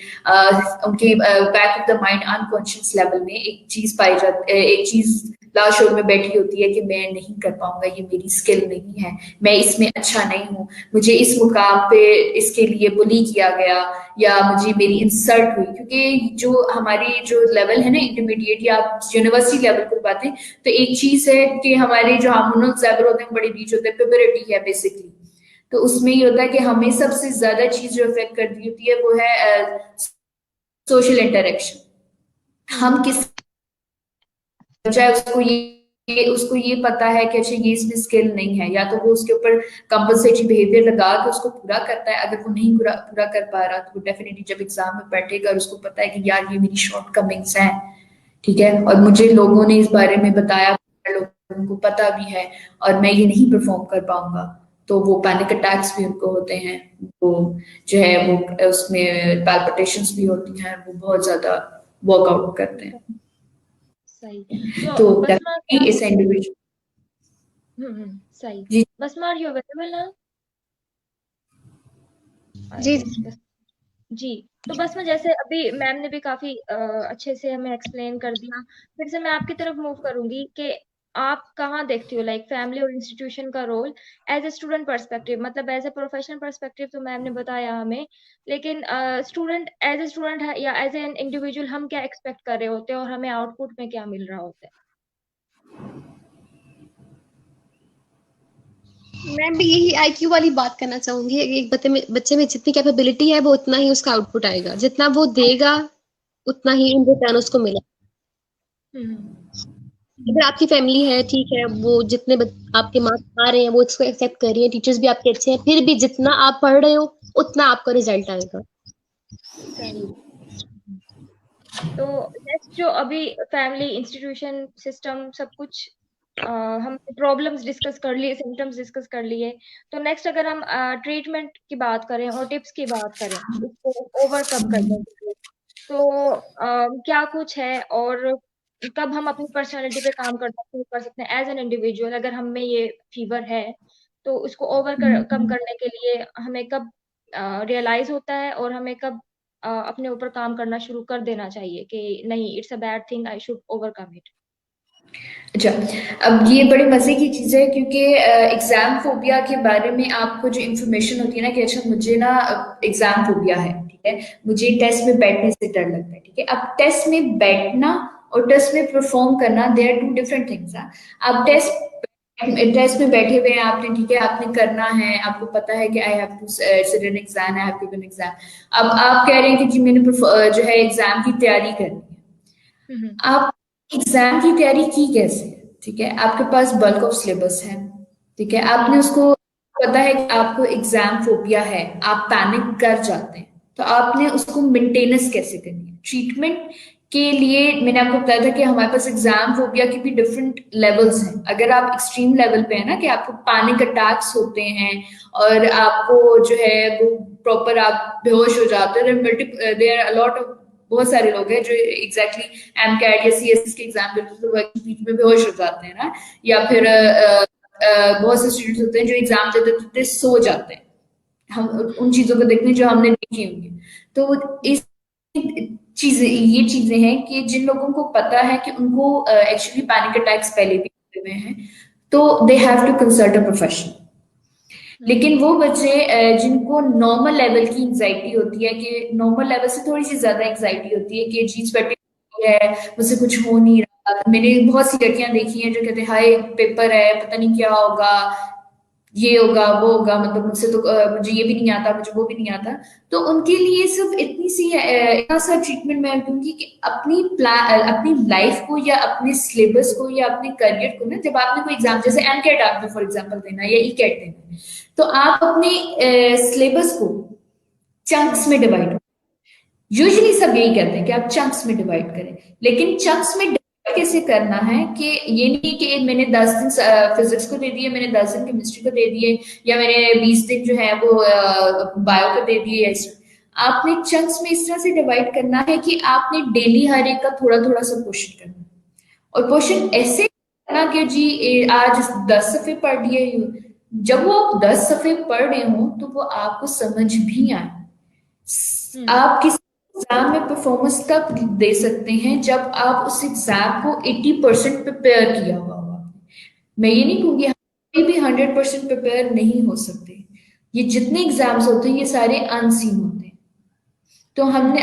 उनके back of the mind unconscious level में एक चीज पाई जाती, एक चीज लाशोर में बैठी होती है कि मैं नहीं कर पाऊंगा, ये मेरी स्किल नहीं है, मैं इसमें अच्छा नहीं हूँ, मुझे इस मुकाम पे इसके लिए बुली किया गया या मुझे मेरी इंसल्ट हुई। क्योंकि जो हमारी जो लेवल है ना इंटरमीडिएट या यूनिवर्सिटी लेवल को बातें, तो एक चीज है कि हमारे जो हार्मोनल लेवल होते हैं बड़ी रीच होते हैं, प्यूबरिटी है बेसिकली। तो उसमें ये होता है कि हमें सबसे ज्यादा चीज जो अफेक्ट करती होती है वो है सोशल इंटरेक्शन। हम किस चाहे उसको ये पता है कि अच्छा ये इसमें स्किल नहीं है, या तो वो उसके ऊपर कंपलसेटरी बिहेवियर लगा के उसको पूरा करता है। अगर वो नहीं पूरा कर पा रहा तो वो डेफिनेटली जब एग्जाम में बैठेगा और उसको पता है कि यार ये मेरी शॉर्ट कमिंग्स हैं, ठीक है, और मुझे लोगों ने इस बारे में बताया, लोगों को पता भी है, और मैं ये नहीं परफॉर्म कर पाऊंगा, तो वो पैनिक अटैक्स भी उनको होते हैं, वो जो है वो उसमें पैल्पिटेशंस भी होती हैं, वो बहुत ज्यादा वर्कआउट करते हैं। सही। तो तो Basma, क्या इस इंडिविजुअल सही। जी Basma, are you available now? I ji guess बस जी। तो बस मैं जैसे अभी मैम ने भी काफी अच्छे से हमें एक्सप्लेन कर दिया, फिर से मैं आपकी तरफ मूव करूंगी कि आप कहाँ देखती हो लाइक फैमिली और इंस्टीट्यूशन का role as a student perspective. मतलब एज ए प्रोफेशनल पर्सपेक्टिव तो मैम ने बताया हमें, लेकिन स्टूडेंट एज ए स्टूडेंट है या एज एन इंडिविजुअल हम क्या एक्सपेक्ट कर रहे होते हैं और हमें आउटपुट में क्या मिल रहा होता है। मैं भी यही आईक्यू वाली बात करना चाहूंगी। एक बच्चे में जितनी कैपेबिलिटी है वो उतना ही उसका आउटपुट आएगा, जितना वो देगा उतना ही इन रिटर्न उसको मिला। हम्म अगर आपकी फैमिली है, ठीक है, वो जितने आपके मार्क्स आ रहे हैं वो इसको एक्सेप्ट कर रही है, टीचर्स भी आपके अच्छे हैं, फिर भी जितना आप पढ़ रहे हो उतना आपका रिजल्ट आएगा। सही। तो नेक्स्ट जो अभी फैमिली इंस्टीट्यूशन सिस्टम सब कुछ हम प्रॉब्लम्स डिस्कस कर लिए, सिम्टम्स डिस्कस कर लिए, तो नेक्स्ट अगर हम ट्रीटमेंट की बात करें और टिप्स की बात करें इसको ओवरकम करने के लिए, तो क्या कुछ है और कब हम अपनी पर्सनालिटी पे काम करना शुरू कर सकते हैं एज एन इंडिविजुअल। अगर हम में ये फीवर है तो उसको ओवरकम करने के लिए हमें कब रियलाइज होता है और हमें कब अपने ऊपर काम करना शुरू कर देना चाहिए कि नहीं, it's a bad thing, I should overcome it. अच्छा, अब ये बड़ी मजे की चीज है क्योंकि एग्जाम फोबिया के बारे में आपको जो इन्फॉर्मेशन होती है ना कि अच्छा मुझे ना एग्जाम फोबिया है, ठीक है, मुझे टेस्ट में बैठने से डर लगता है, ठीक है। अब टेस्ट में बैठना और टेस्ट में परफॉर्म करना, they are two different things. अब टेस्ट में बैठे हुए हैं आपने, ठीक है, आपने करना है, आपको पता है कि I have to sit an exam, I have to give an exam. अब आप कह रहे हैं कि जी मैंने जो है एग्जाम की तैयारी करनी है। आप एग्जाम की तैयारी की कैसे, ठीक है, आपके पास बल्क ऑफ सिलेबस है, ठीक है, आपने उसको पता है कि आपको एग्जाम फोबिया है, आप पैनिक कर जाते हैं, तो आपने उसको मेंटेनेंस कैसे करनी है। ट्रीटमेंट के लिए मैंने आपको बताया था कि हमारे पास एग्जाम फोबिया की भी डिफरेंट लेवल्स हैं। अगर आप एक्सट्रीम लेवल पे है ना कि आपको पैनिक अटैक्स होते हैं और आपको जो है वो प्रॉपर आप बेहोश हो जाते हैं, देयर आर अलॉट ऑफ बहुत सारे लोग हैं जो एग्जैक्टली एम कैट या सीएसएस के एग्जाम देते तो बीच में बेहोश हो जाते हैं ना, या फिर बहुत से स्टूडेंट्स होते हैं जो एग्जाम देते सो जाते हैं। हम उन चीजों को देखते हैं जो हमने देखी होंगी। तो इस ये चीजें हैं कि जिन लोगों को पता है कि उनको एक्चुअली पैनिक अटैक्स पहले भी हुए हैं, तो they have to consult a professional. लेकिन वो बच्चे जिनको नॉर्मल लेवल की एंजाइटी होती है, कि नॉर्मल लेवल से थोड़ी सी ज्यादा एंजाइटी होती है कि चीज बैठी है, मुझसे कुछ हो नहीं रहा। मैंने बहुत सी लड़कियां देखी हैं जो कहते हैं हाय पेपर है, पता नहीं क्या होगा, ये होगा वो होगा, मतलब मुझसे तो मुझे ये भी नहीं आता, मुझे वो भी नहीं आता। तो उनके लिए सिर्फ इतनी सी इतना सा ट्रीटमेंट मैं दूंगी कि अपनी लाइफ को या अपने सिलेबस को या अपने करियर को ना, जब आपने कोई एग्जाम जैसे एम कैट आपने फॉर एग्जाम्पल देना या ई कैट देना, तो आप अपने सिलेबस को चंक्स में डिवाइड, यूजुअली सब यही कहते हैं कि आप चंक्स में डिवाइड करें, लेकिन चंक्स में डिवाइड कैसे करना है कि ये नहीं कि मैंने 10 दिन फिजिक्स को दे दिए, मैंने 10 दिन केमिस्ट्री को दे दिए, या मैंने 20 दिन जो है वो बायो को दे दिए। आपने चंक्स में इस तरह से डिवाइड करना है कि आपने डेली हर एक का थोड़ा थोड़ा सा क्वेश्चन करना, और क्वेश्चन ऐसे करना कि जी आज 10 सफ़े पढ़ लिए। जब वो आप 10 सफ़े पढ़ रहे हो तो वो आपको समझ भी आए। आप किसी एग्जाम में परफॉर्मेंस तब दे सकते हैं जब आप उस एग्जाम को 80% प्रिपेयर किया हुआ होगा। मैं ये नहीं कहूंगी कोई भी 100% प्रिपेयर नहीं हो सकते, ये जितने एग्जाम्स होते हैं ये सारे अनसीन होते हैं, तो हमने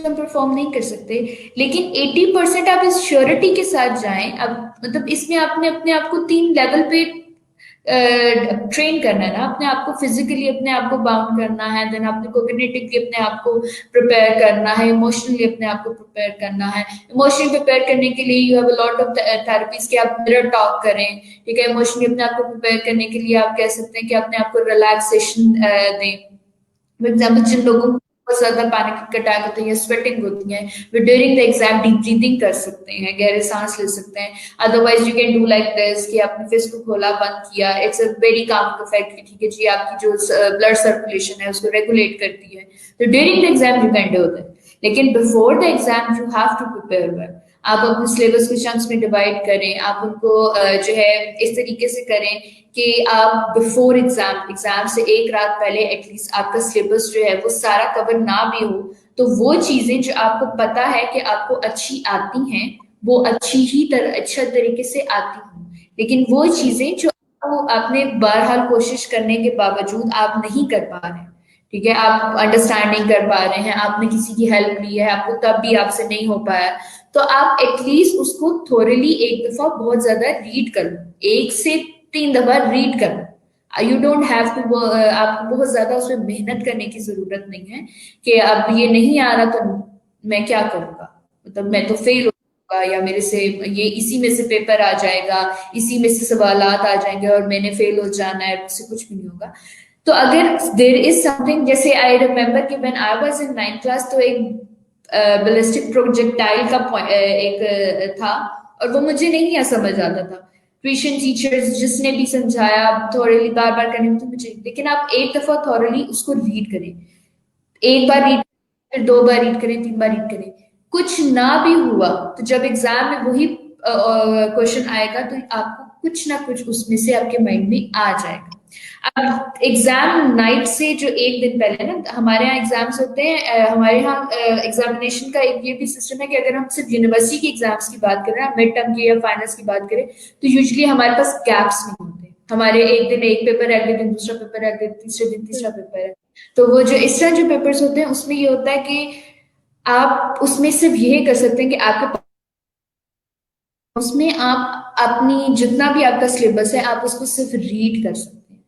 परफॉर्म नहीं कर सकते, लेकिन 80% आप इस श्योरिटी के साथ जाएं। अब मतलब इसमें आपने अपने आप को 3 लेवल पे ट्रेन करना है ना, अपने आप को फिजिकली अपने आप को बाउंड करना है, देन आपने कोग्निटिवली अपने आप को प्रिपेयर करना है, इमोशनली अपने आप को प्रिपेयर करना है। इमोशनली प्रिपेयर करने के लिए you have a lot of therapies कि आप मिरर टॉक करें, ठीक है। इमोशनली अपने आप को प्रिपेयर करने के लिए आप कह सकते हैं कि अपने आप को रिलैक्सेशन दें। फॉर एग्जाम्पल जिन लोगों को बहुत ज्यादा पैनिक अटैक होते हैं या स्वेटिंग होती है, वे during the exam deep breathing कर सकते हैं, गहरे सांस ले सकते हैं। Otherwise you can do like this कि आपने फेस को खोला, बंद किया, it's a very calm effect, ठीक है जी, आपकी जो ब्लड सर्कुलेशन है उसको रेगुलेट करती है। तो during the exam you can do that, लेकिन before the exam you have to prepare well. आप अपने सिलेबस के चंक्स में डिवाइड करें, आप उनको जो है इस तरीके से करें कि आप बिफोर एग्जाम से एक रात पहले एटलीस्ट आपका सिलेबस जो है वो सारा कवर ना भी हो, तो वो चीजें जो आपको पता है कि आपको अच्छी आती हैं वो अच्छा तरीके से आती हैं, लेकिन वो चीजें जो आपने बहरहाल कोशिश करने के बावजूद आप नहीं कर पा रहे हैं, ठीक है, आप अंडरस्टैंड नहीं कर पा रहे हैं, आपने किसी की हेल्प ली है, आपको तब भी आपसे नहीं हो पाया, तो आप एटलीस्ट उसको थोरली एक दफा बहुत ज्यादा रीड कर लो, 1 से 3 दफा रीड कर लो। यू डोंट हैव टू, आपको बहुत ज्यादा उसमें मेहनत करने की जरूरत नहीं है कि अब ये नहीं आ रहा तो मैं क्या करूंगा, मतलब मैं तो फेल होगा या मेरे से ये इसी में से पेपर आ जाएगा, इसी में से सवालात आ जाएंगे और मैंने फेल हो जाना है, उससे कुछ भी नहीं होगा। तो अगर देर इज समथिंग, जैसे आई रिमेम्बर कि when I was in 9th class, तो एक बैलिस्टिक प्रोजेक्टाइल का एक था और वो मुझे नहीं समझ आता था। ट्यूशन टीचर्स जिसने भी समझाया थोड़ी बार बार करने में तो मुझे, लेकिन आप एक दफा थॉरली उसको रीड करें, एक बार रीड, फिर 2 बार रीड करें, 3 बार रीड करें, कुछ ना भी हुआ तो जब एग्जाम में वही क्वेश्चन आएगा तो आपको कुछ ना कुछ उसमें से आपके माइंड में आ जाएगा। अब एग्जाम नाइट से जो एक दिन पहले ना हमारे यहाँ एग्जाम्स होते हैं, हमारे यहाँ एग्जामिनेशन का एक ये भी सिस्टम है कि अगर हम सिर्फ यूनिवर्सिटी के एग्जाम्स की बात करें, मिड टर्म की या फाइनल्स की बात करें, तो यूजुअली हमारे पास गैप्स नहीं होते, हमारे एक दिन एक पेपर है, अगले दिन दूसरा पेपर है, अगले तीसरे दिन तीसरा पेपर है। तो वो जो इस तरह जो पेपर्स होते हैं उसमें ये होता है कि आप उसमें सिर्फ यही कर सकते हैं कि आपके उसमें आप अपनी जितना भी आपका सिलेबस है आप उसको सिर्फ रीड कर सकते हैं।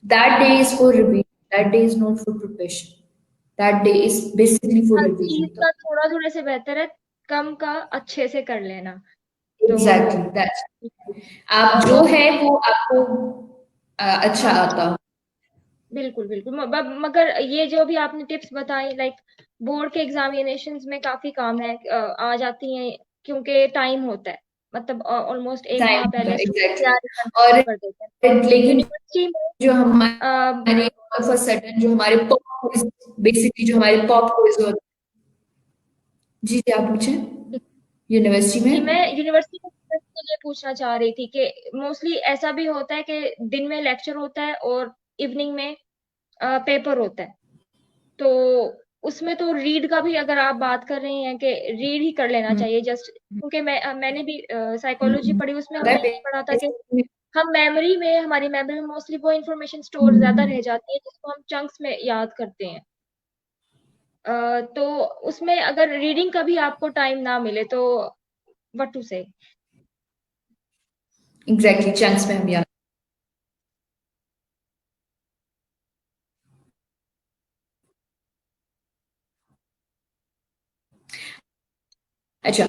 That day is for revision, that day is not for preparation, that day is basically for her revision. चीज का थोड़ा थोड़े से बेहतर है कम का अच्छे से कर लेना। तो एग्जैक्टली दैट्स, आप जो है वो आपको अच्छा आता। बिल्कुल बिल्कुल मगर ये जो भी आपने टिप्स बताई, लाइक बोर्ड के एग्जामिनेशंस में काफी काम है, आ जाती हैं क्योंकि टाइम होता है, मतलब ऑलमोस्ट एक टाइम माह होता पहले है स्टूडेंट एग्जैक्टली। तैयारी करना और शुरू कर देते हैं लेकिन यूनिवर्सिटी में। जो अ, हमारे ऑफ अ सडन जो हमारे पॉप क्विज, बेसिकली जो हमारे पॉप क्विज होते, जी जी आप पूछें यूनिवर्सिटी जी में। मैं यूनिवर्सिटी के लिए पूछना चाह रही थी कि मोस्टली ऐसा भी होता है कि दिन में लेक्चर होता है और इवनिंग में पेपर होता है, तो उसमें तो रीड का भी अगर आप बात कर रहे हैं कि रीड ही कर लेना हम्म, चाहिए जस्ट, क्योंकि मैंने भी साइकोलॉजी पढ़ी, उसमें हमने ये पढ़ा था कि हम्म, हमारी मेमोरी में मोस्टली वो इंफॉर्मेशन स्टोर ज्यादा रह जाती है जिसको हम चंक्स में याद करते हैं। तो उसमें अगर रीडिंग का भी आपको टाइम ना मिले तो व्हाट टू से। एग्जैक्टली चंक्स में हम याद। अच्छा,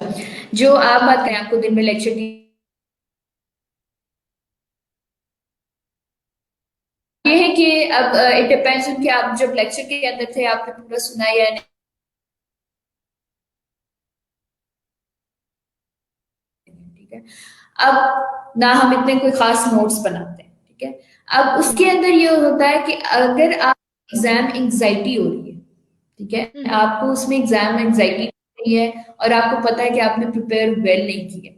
जो आप बात करें आपको दिन में लेक्चर की, ये है कि अब इट डिपेंड्स कि आप जब लेक्चर के अंदर थे आपने पूरा सुना या नहीं, ठीक है। अब ना हम इतने कोई खास नोट्स बनाते हैं, ठीक है। अब उसके अंदर ये होता है कि अगर आप एग्जाम एंग्जाइटी हो रही है, ठीक है, आपको उसमें एग्जाम एंग्जाइटी हो रही है और आपको पता है कि आपने प्रिपेयर वेल नहीं किया,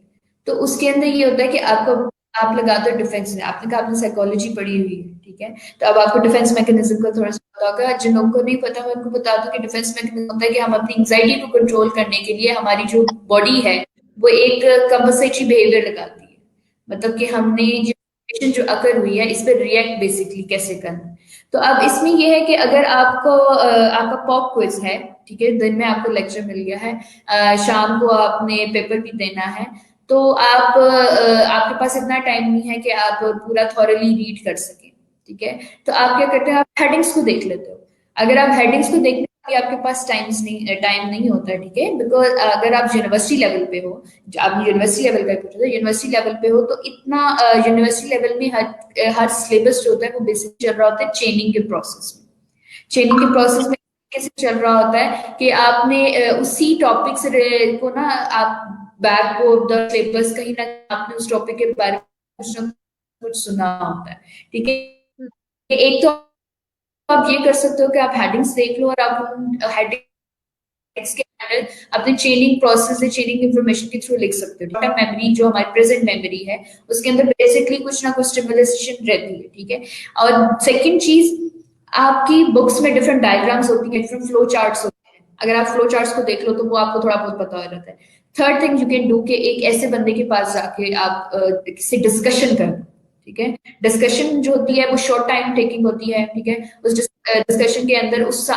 तो उसके अंदर ये होता है कि आपको आप लगाते हो डिफेंस में, आपने कहा आपने साइकोलॉजी पढ़ी हुई है, ठीक है, तो अब आपको डिफेंस मैकेनिज्म का थोड़ा सा पता होगा। जिन लोगों को नहीं पता मैं उनको बता दूं कि डिफेंस मैकेनिज्म होता है कि हम अपनी एंग्जाइटी को कंट्रोल करने के लिए हमारी जो बॉडी है वो एक कंपनसेटरी बिहेवियर लगाती है, मतलब कि हमने जो अकर हुई है इस पर रिएक्ट बेसिकली कैसे करना है। तो अब इसमें यह है कि अगर आपको आपका पॉप क्विज है, ठीक है, दिन में आपको लेक्चर मिल गया है, शाम को आपने पेपर भी देना है, तो आप आपके पास इतना टाइम नहीं है कि आप पूरा थॉरली रीड कर सकें, ठीक है। तो आप क्या करते हैं, आप हेडिंग्स को देख लेते हो। अगर आप हेडिंग्स को देखने के लिए आपके पास टाइम नहीं होता, ठीक है, बिकॉज अगर आप यूनिवर्सिटी लेवल पे हो, आप यूनिवर्सिटी लेवल का पूछ रहे हो, यूनिवर्सिटी लेवल पे हो तो इतना यूनिवर्सिटी लेवल में हर सिलेबस जो होता है वो बेसिक चल रहा होता है चेनिंग के प्रोसेस में। चेनिंग के प्रोसेस में कैसे चल रहा होता है कि आपने उसी टॉपिक से को ना आप बैक को द सिलेबस कहीं ना आपने उस टॉपिक के बारे में कुछ ना कुछ सुना होता है, ठीक है। एक तो आप ये कर सकते हो कि आप हेडिंग्स देख लो और आप उन हेडिंग्स के अंदर अपने चेनिंग प्रोसेस से चेनिंग इंफॉर्मेशन के थ्रू लिख सकते हो। डाटा मेमोरी जो हमारी प्रेजेंट मेमोरी है उसके अंदर बेसिकली कुछ ना कुछ स्टिमुलेशन रहती है, ठीक है। और सेकंड चीज, आपकी बुक्स में डिफरेंट डायग्राम्स होती है, डिफरेंट फ्लो चार्ट्स होते हैं। अगर आप फ्लो चार्ट्स को देख लो तो वो आपको थोड़ा बहुत पता हो जाता है। Third thing you can do कि एक ऐसे बंदे के पास जाके आप किसी डिस्कशन करो, ठीक है। डिस्कशन जो होती है वो शॉर्ट टाइम टेकिंग होती है, ठीक है। उस डिस्कशन के अंदर उस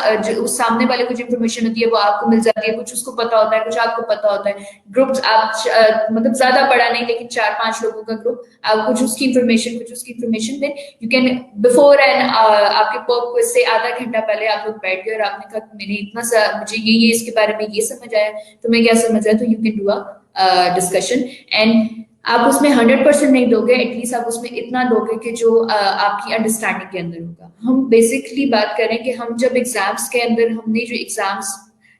सामने वाले को जो इन्फॉर्मेशन होती है वो आपको मिल जाती है, कुछ उसको पता होता है, कुछ आपको पता होता है। ग्रुप्स आप मतलब ज्यादा बड़ा नहीं लेकिन 4-5 लोगों का ग्रुप, आप कुछ उसकी information then you can before and आपके पॉप क्विज से आधा घंटा पहले आप लोग बैठ गए और आपने कहा मैंने इतना सा मुझे ये इसके बारे में ये समझ आया, तुम्हें क्या समझ आया, तो you can do a discussion. And आप उसमें 100% नहीं दोगे, एटलीस्ट आप उसमें इतना दोगे कि जो आपकी अंडरस्टैंडिंग के अंदर होगा। हम बेसिकली बात करें कि हम जब एग्जाम्स के अंदर हमने जो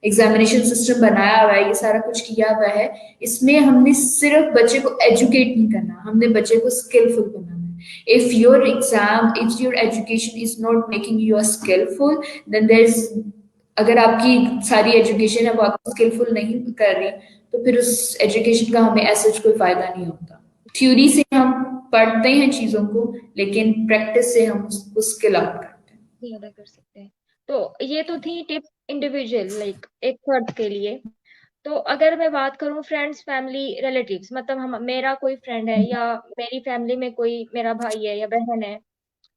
एग्जामिनेशन सिस्टम बनाया हुआ है, ये सारा कुछ किया हुआ है, इसमें हमने सिर्फ बच्चे को एजुकेट नहीं करना, हमने बच्चे को स्किलफुल बनाना है। If your education is not making you skilful, then there is, अगर आपकी सारी एजुकेशन है वो आपको स्किलफुल नहीं कर रही, तो फिर उस एजुकेशन का हमें ऐसा कोई फायदा नहीं होता। थ्योरी से हम पढ़ते हैं चीजों को, लेकिन प्रैक्टिस से हम उसको स्किल आउट करते हैं। ज्यादा कर सकते हैं। तो ये तो थी टिप इंडिविजुअल लाइक एक फर्द के लिए। तो अगर मैं बात करूं फ्रेंड्स, फैमिली, रिलेटिव्स, मतलब हम मेरा कोई फ्रेंड है या मेरी फैमिली में कोई मेरा भाई है या बहन है,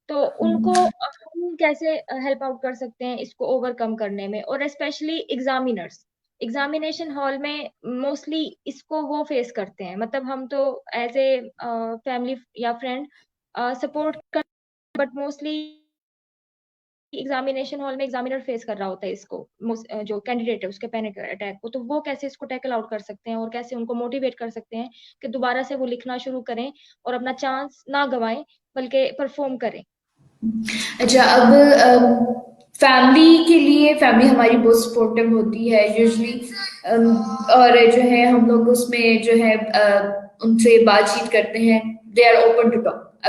तो उनको हम कैसे हेल्प आउट कर सकते हैं इसको ओवरकम करने में। और स्पेशली एग्जामिनर्स, एग्जामिनेशन हॉल में मोस्टली इसको वो फेस करते हैं। मतलब हम तो एज ए फैमिली या फ्रेंड सपोर्ट कर, बट मोस्टली एग्जामिनेशन हॉल में एग्जामिनर फेस कर रहा होता है इसको, जो कैंडिडेट है उसके पैनिक अटैक को। तो वो कैसे इसको टैकल आउट कर सकते हैं और कैसे उनको मोटिवेट कर सकते हैं कि दोबारा से वो लिखना शुरू करें और अपना चांस ना गवाएं बल्कि परफॉर्म करें। अच्छा, अब फैमिली के लिए, फैमिली हमारी बहुत सपोर्टिव होती है यूजली, और जो है हम लोग उसमें जो है उनसे बातचीत करते हैं, they are open to talk.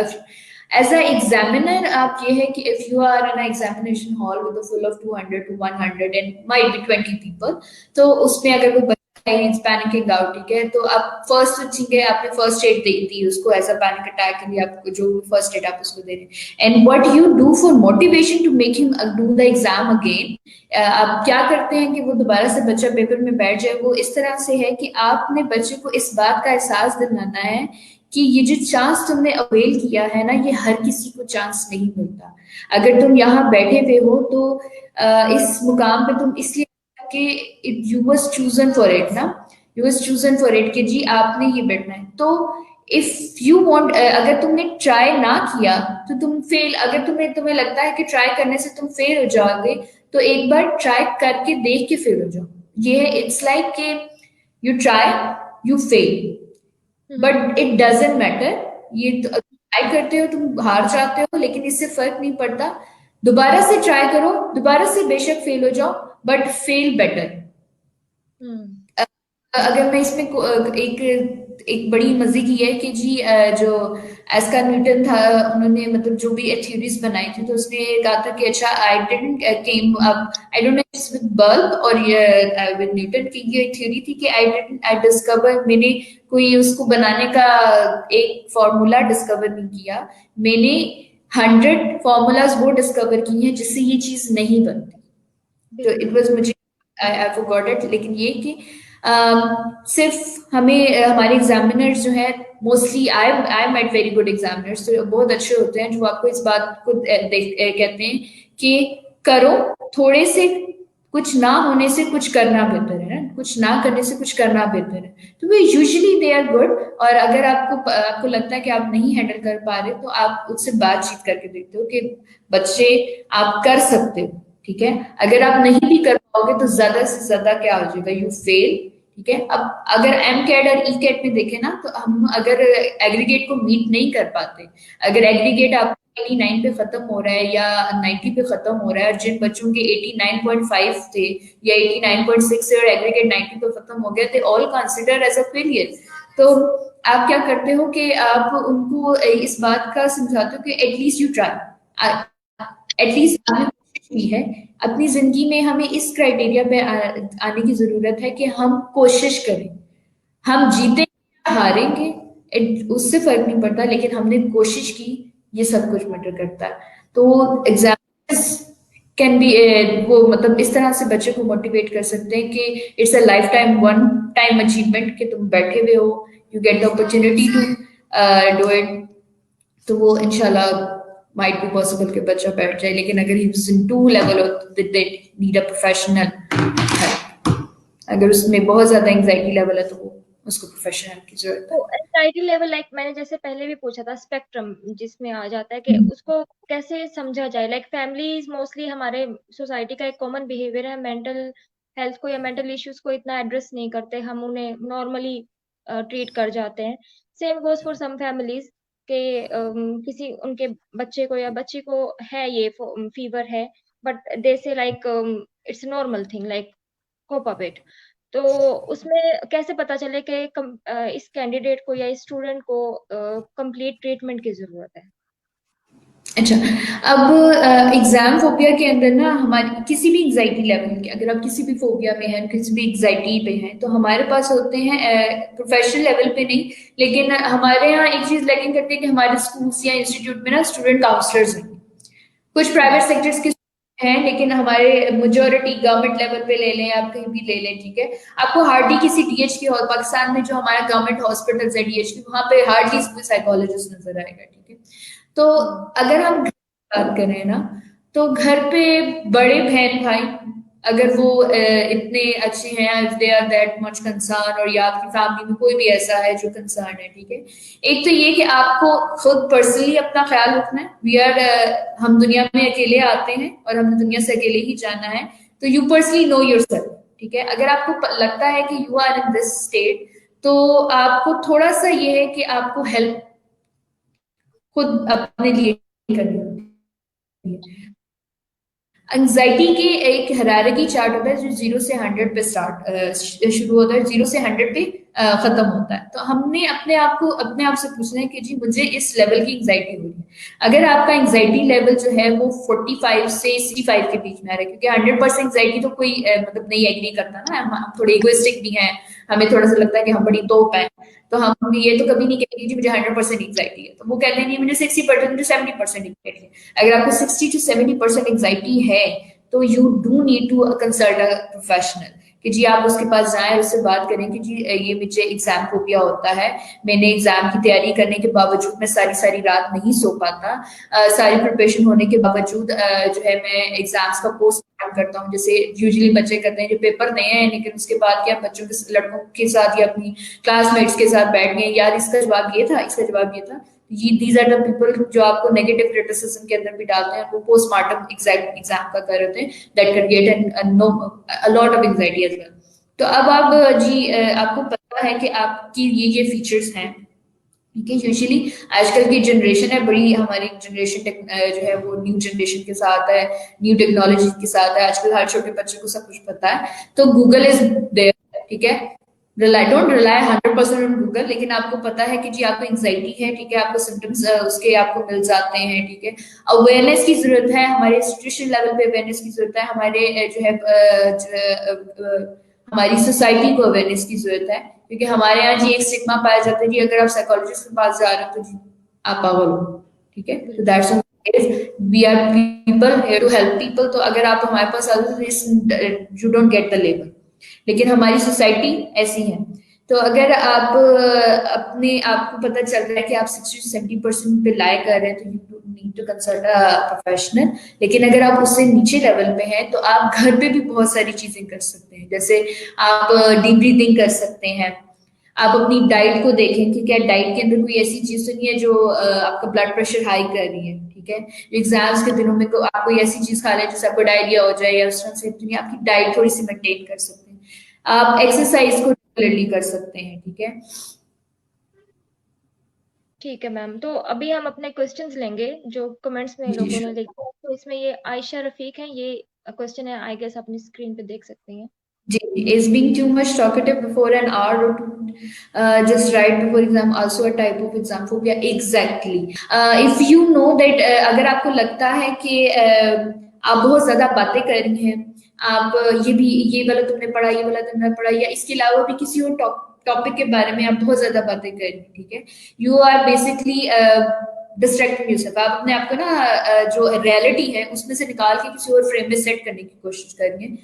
As a examiner आप ये है कि if you are in examination hall with full of 200 to 100 and might be 20 people, तो उसमें अगर कोई पैनिकिंग आउट, ठीक है, तो आप फर्स्ट चीज है आपने फर्स्ट एड दे दी उसको, एज अ पैनिक अटैक के लिए आपको जो फर्स्ट एड आप उसको दे रहे हैं। And what you do for motivation to make him do the exam again, आप क्या करते हैं कि वो दोबारा से बच्चा पेपर में बैठ जाए, वो इस तरह से है कि आपने बच्चे को इस बात का एहसास दिलाना है कि ये जो चांस तुमने अवेल किया है ना, ये हर किसी को चांस नहीं मिलता। अगर तुम यहाँ बैठे हुए हो तो इस मुकाम पे तुम इसलिए कि you was chosen for it ना, you was chosen for it कि जी आपने ये बैठना है। तो इफ यू वांट, अगर तुमने ट्राई ना किया तो तुम फेल, अगर तुम्हें लगता है कि ट्राई करने से तुम फेल हो जाओगे, तो एक बार ट्राई करके देख के फेल हो जाओ। ये है, इट्स लाइक कि you try, you fail, but it doesn't matter. ये ट्राई करते हो, तुम हार जाते हो, लेकिन इससे फर्क नहीं पड़ता। दोबारा से ट्राई करो, दोबारा से बेशक फेल हो जाओ, बट फेल बेटर। अगर मैं इसमें एक बड़ी मजे की है कि जी जो एस्कार न्यूटन था, उन्होंने मतलब जो भी थ्योरीज बनाई थी, तो उसने कहा था कि अच्छा I didn't came up, I don't know it's with bulb और विद न्यूटन की ये थ्योरी थी कि आई डिस्कवर, मैंने कोई उसको बनाने का एक फॉर्मूला डिस्कवर नहीं किया, मैंने 100 फॉर्मूलाज वो डिस्कवर की हैं जिससे ये चीज नहीं बनती। तो इट वाज, मुझे आई फॉरगॉट इट, लेकिन ये कि सिर्फ हमें हमारे एग्जामिनर्स जो है mostly, I met very good examiners, तो बहुत अच्छे होते हैं जो आपको इस बात को कहते हैं कि करो, थोड़े से कुछ ना होने से कुछ करना बेहतर है ना, कुछ ना करने से कुछ करना बेहतर है। तो वे यूजुअली दे आर गुड। और अगर आपको लगता है कि आप नहीं हैंडल कर पा रहे, तो आप उससे बातचीत करके देखते हो कि बच्चे आप कर सकते हो, ठीक है। अगर आप नहीं भी कर पाओगे तो ज्यादा से ज्यादा क्या हो जाएगा, यू फेल, ठीक है। अब अगर एम कैट और ई कैट में देखें ना, तो हम अगर एग्रीगेट को मीट नहीं कर पाते, अगर एग्रीगेट आप 89 पे खत्म हो रहा है या 90 पे खत्म हो रहा है, और जिन बच्चों के 89.5 थे या 89.6 थे और एग्रीगेट 90 पे खत्म हो गया, they all consider as a failure. तो आप क्या करते हो कि आप उनको इस बात का समझाते हो कि एटलीस्ट यू ट्राई, एटलीस्ट आपने कोशिश की है। अपनी जिंदगी में हमें इस क्राइटेरिया पे आने की जरूरत है कि हम कोशिश करें, हम जीते हारेंगे उससे फर्क नहीं पड़ता, लेकिन हमने कोशिश की, ये सब कुछ मैटर करता है। तो एग्जाम कैन बी, वो मतलब इस तरह से बच्चे को मोटिवेट कर सकते हैं कि it's a lifetime one time achievement, कि तुम बैठे हुए हो, you get the opportunity to do it. तो वो इंशाल्लाह माइट बी पॉसिबल कि बच्चा बैठ जाए, लेकिन अगर he in to level they need a professional, अगर उसमें बहुत ज्यादा एंजाइटी लेवल है तो वो उसको प्रोफेशनल की जरूरत है। तो एंजाइटी लेवल लाइक मैंने जैसे पहले भी पूछा था, स्पेक्ट्रम जिसमें आ जाता है कि उसको कैसे समझा जाए। लाइक फैमिलीज मोस्टली हमारे सोसाइटी का एक कॉमन बिहेवियर है, मेंटल हेल्थ को या मेंटल इश्यूज को इतना एड्रेस नहीं करते, हम उन्हें नॉर्मली ट्रीट कर जाते हैं। Same goes for some families के किसी उनके बच्चे को या बच्ची को है ये फीवर है, but they say like it's normal thing, like cope up it. तो उसमें कैसे पता चले कि इस कैंडिडेट को या इस स्टूडेंट को कंप्लीट ट्रीटमेंट की जरूरत है। अच्छा, अब एग्जाम फोबिया के अंदर ना, हमारी किसी भी एग्जाइटी लेवल के, अगर आप किसी भी फोबिया में हैं, किसी भी एग्जाइटी पे हैं, तो हमारे पास होते हैं, प्रोफेशनल लेवल पे नहीं, लेकिन हमारे यहाँ एक चीज लैकिंग करती है कि हमारे स्कूल्स या इंस्टीट्यूट में ना स्टूडेंट काउंसलर्स हैं। कुछ प्राइवेट सेक्टर्स के हैं, लेकिन हमारे मेजोरिटी गवर्नमेंट लेवल पे ले लें, आप कहीं भी ले लें, ठीक है। आपको हार्डली किसी डीएच की, पाकिस्तान में जो हमारा गवर्नमेंट हॉस्पिटल है डीएच की, वहां पे हार्डली कोई साइकोलॉजिस्ट नजर आएगा, ठीक है। तो अगर हम घर की बात करें ना, तो घर पे बड़े बहन भाई अगर वो इतने अच्छे हैं, if they are that much concern, और या आपकी फैमिली में कोई भी ऐसा है जो कंसर्न है, ठीक है। एक तो ये कि आपको खुद पर्सनली अपना ख्याल रखना है। वी आर, हम दुनिया में अकेले आते हैं और हमने दुनिया से अकेले ही जाना है, तो यू पर्सनली नो योरसेल्फ, ठीक है। अगर आपको लगता है कि you are in this state, तो आपको थोड़ा सा ये है कि आपको हेल्प खुद अपने लिए करनी होती है। एंजाइटी की एक हायरार्की चार्ट होता है जो 0 से 100 पे शुरू होता है, 0 से 100 पे खत्म होता है। तो हमने अपने आप से पूछना है कि जी मुझे इस लेवल की एंजाइटी हो रही है। अगर आपका एंजाइटी लेवल जो है वो 45 से 65 के बीच में आ रहा है, क्योंकि 100% एंजाइटी तो कोई मतलब नहीं एग्री करता ना, हम थोड़े इगोइस्टिक भी हैं, हमें थोड़ा सा लगता है कि हम बड़ी तोप हैं, तो हम ये तो कभी नहीं कहेंगे जी मुझे 100% एंजाइटी है। तो वो कहते हैं नहीं मुझे 60%, मुझे 70% एंजाइटी है। अगर आपको 60 to 70% एंजाइटी है, तो you do need to consult a professional, कि जी आप उसके पास जाएं, उससे बात करें कि जी ये मुझे एग्जाम फोबिया होता है, मैंने एग्जाम की तैयारी करने के बावजूद मैं सारी सारी रात नहीं सो पाता, सारी प्रिपरेशन होने के बावजूद जो है मैं एग्जाम्स का पोस्ट करता हूँ, जैसे यूजुअली बच्चे करते हैं जो पेपर नए हैं, लेकिन उसके बाद क्या बच्चों के लड़कों के साथ या अपनी क्लासमेट्स के साथ बैठ गए, यार इसका जवाब ये था, इसका जवाब ये था। ये दीज आर द पीपल जो आपको नेगेटिव क्रिटिसिज्म के अंदर भी डालते हैं, वो पोस्टमार्टम एग्जाम का कर रहे थे, that can get and know a lot of anxiety as well. तो अब आप जी आपको पता है कि आपकी ये फीचर्स हैं, ठीक है। यूजुअली आजकल की जनरेशन है बड़ी, हमारी जनरेशन जो है वो न्यू जनरेशन के साथ है, न्यू टेक्नोलॉजी के साथ है, आजकल हर छोटे बच्चे को सब कुछ पता है, तो गूगल इज देयर, ठीक है। डोंट रिलाई 100% ऑन गूगल, लेकिन आपको पता है कि जी आपको एंजाइटी है, ठीक है, आपको सिम्टम्स उसके आपको मिल जाते हैं, ठीक है। अवेयरनेस की जरूरत है, हमारे इंस्टीट्यूशन लेवल पे अवेयरनेस की जरूरत है, हमारे जो है हमारी सोसाइटी को अवेयरनेस की जरूरत है, क्योंकि हमारे यहाँ जी एक स्टिग्मा पाया जाता है जी अगर आप साइकोलॉजिस्ट के पास जा रहे हो तो जी आप पागल हो, ठीक है। तो that's we are people here to help people. तो अगर आप हमारे पास आते हो तो you don't get the label, लेकिन हमारी सोसाइटी ऐसी है। तो अगर आप अपने आपको पता चल रहा है कि आप 60-70% पे लाए कर रहे हैं, तो you need to consult a professional. लेकिन अगर आप उससे नीचे लेवल पे हैं, तो आप घर पे भी बहुत सारी चीजें कर सकते हैं। जैसे आप डीप ब्रीथिंग कर सकते हैं। आप अपनी डाइट को देखें कि क्या डाइट के अंदर कोई ऐसी चीज तो नहीं है जो आपका ब्लड प्रेशर हाई कर रही है, ठीक है। एग्जाम्स के दिनों में आप कोई ऐसी चीज खा लें जिससे आपको डायरिया हो जाए या उस तरह से, तो नहीं, आपकी डाइट थोड़ी सी मेंटेन कर सकते हैं। आप एक्सरसाइज को रेगुलरली कर सकते हैं, ठीक है। ठीक है मैम, तो अभी हम अपने क्वेश्चंस लेंगे जो कमेंट्स में जी लोगों ने sure. लिखे हैं। तो इसमें ये आयशा रफीक है, ये क्वेश्चन है, आई गेस अपनी स्क्रीन पे देख सकते हैं। Is being too much talkative before an hour or two, just right before exam also a type of exam phobia? Exactly. If you know that अगर आपको लगता है कि आप बहुत ज्यादा बातें कर रही हैं, आप ये वाला तुमने पढ़ा, ये वाला तुमने पढ़ा, या इसके अलावा भी किसी और टॉपिक के बारे में आप बहुत ज्यादा बातें कर रही हैं, ठीक है। You are basically distracting yourself. आप अपने आप को ना जो रियलिटी है उसमें से निकाल के किसी और फ्रेम में सेट करने की कोशिश कर रही हैं।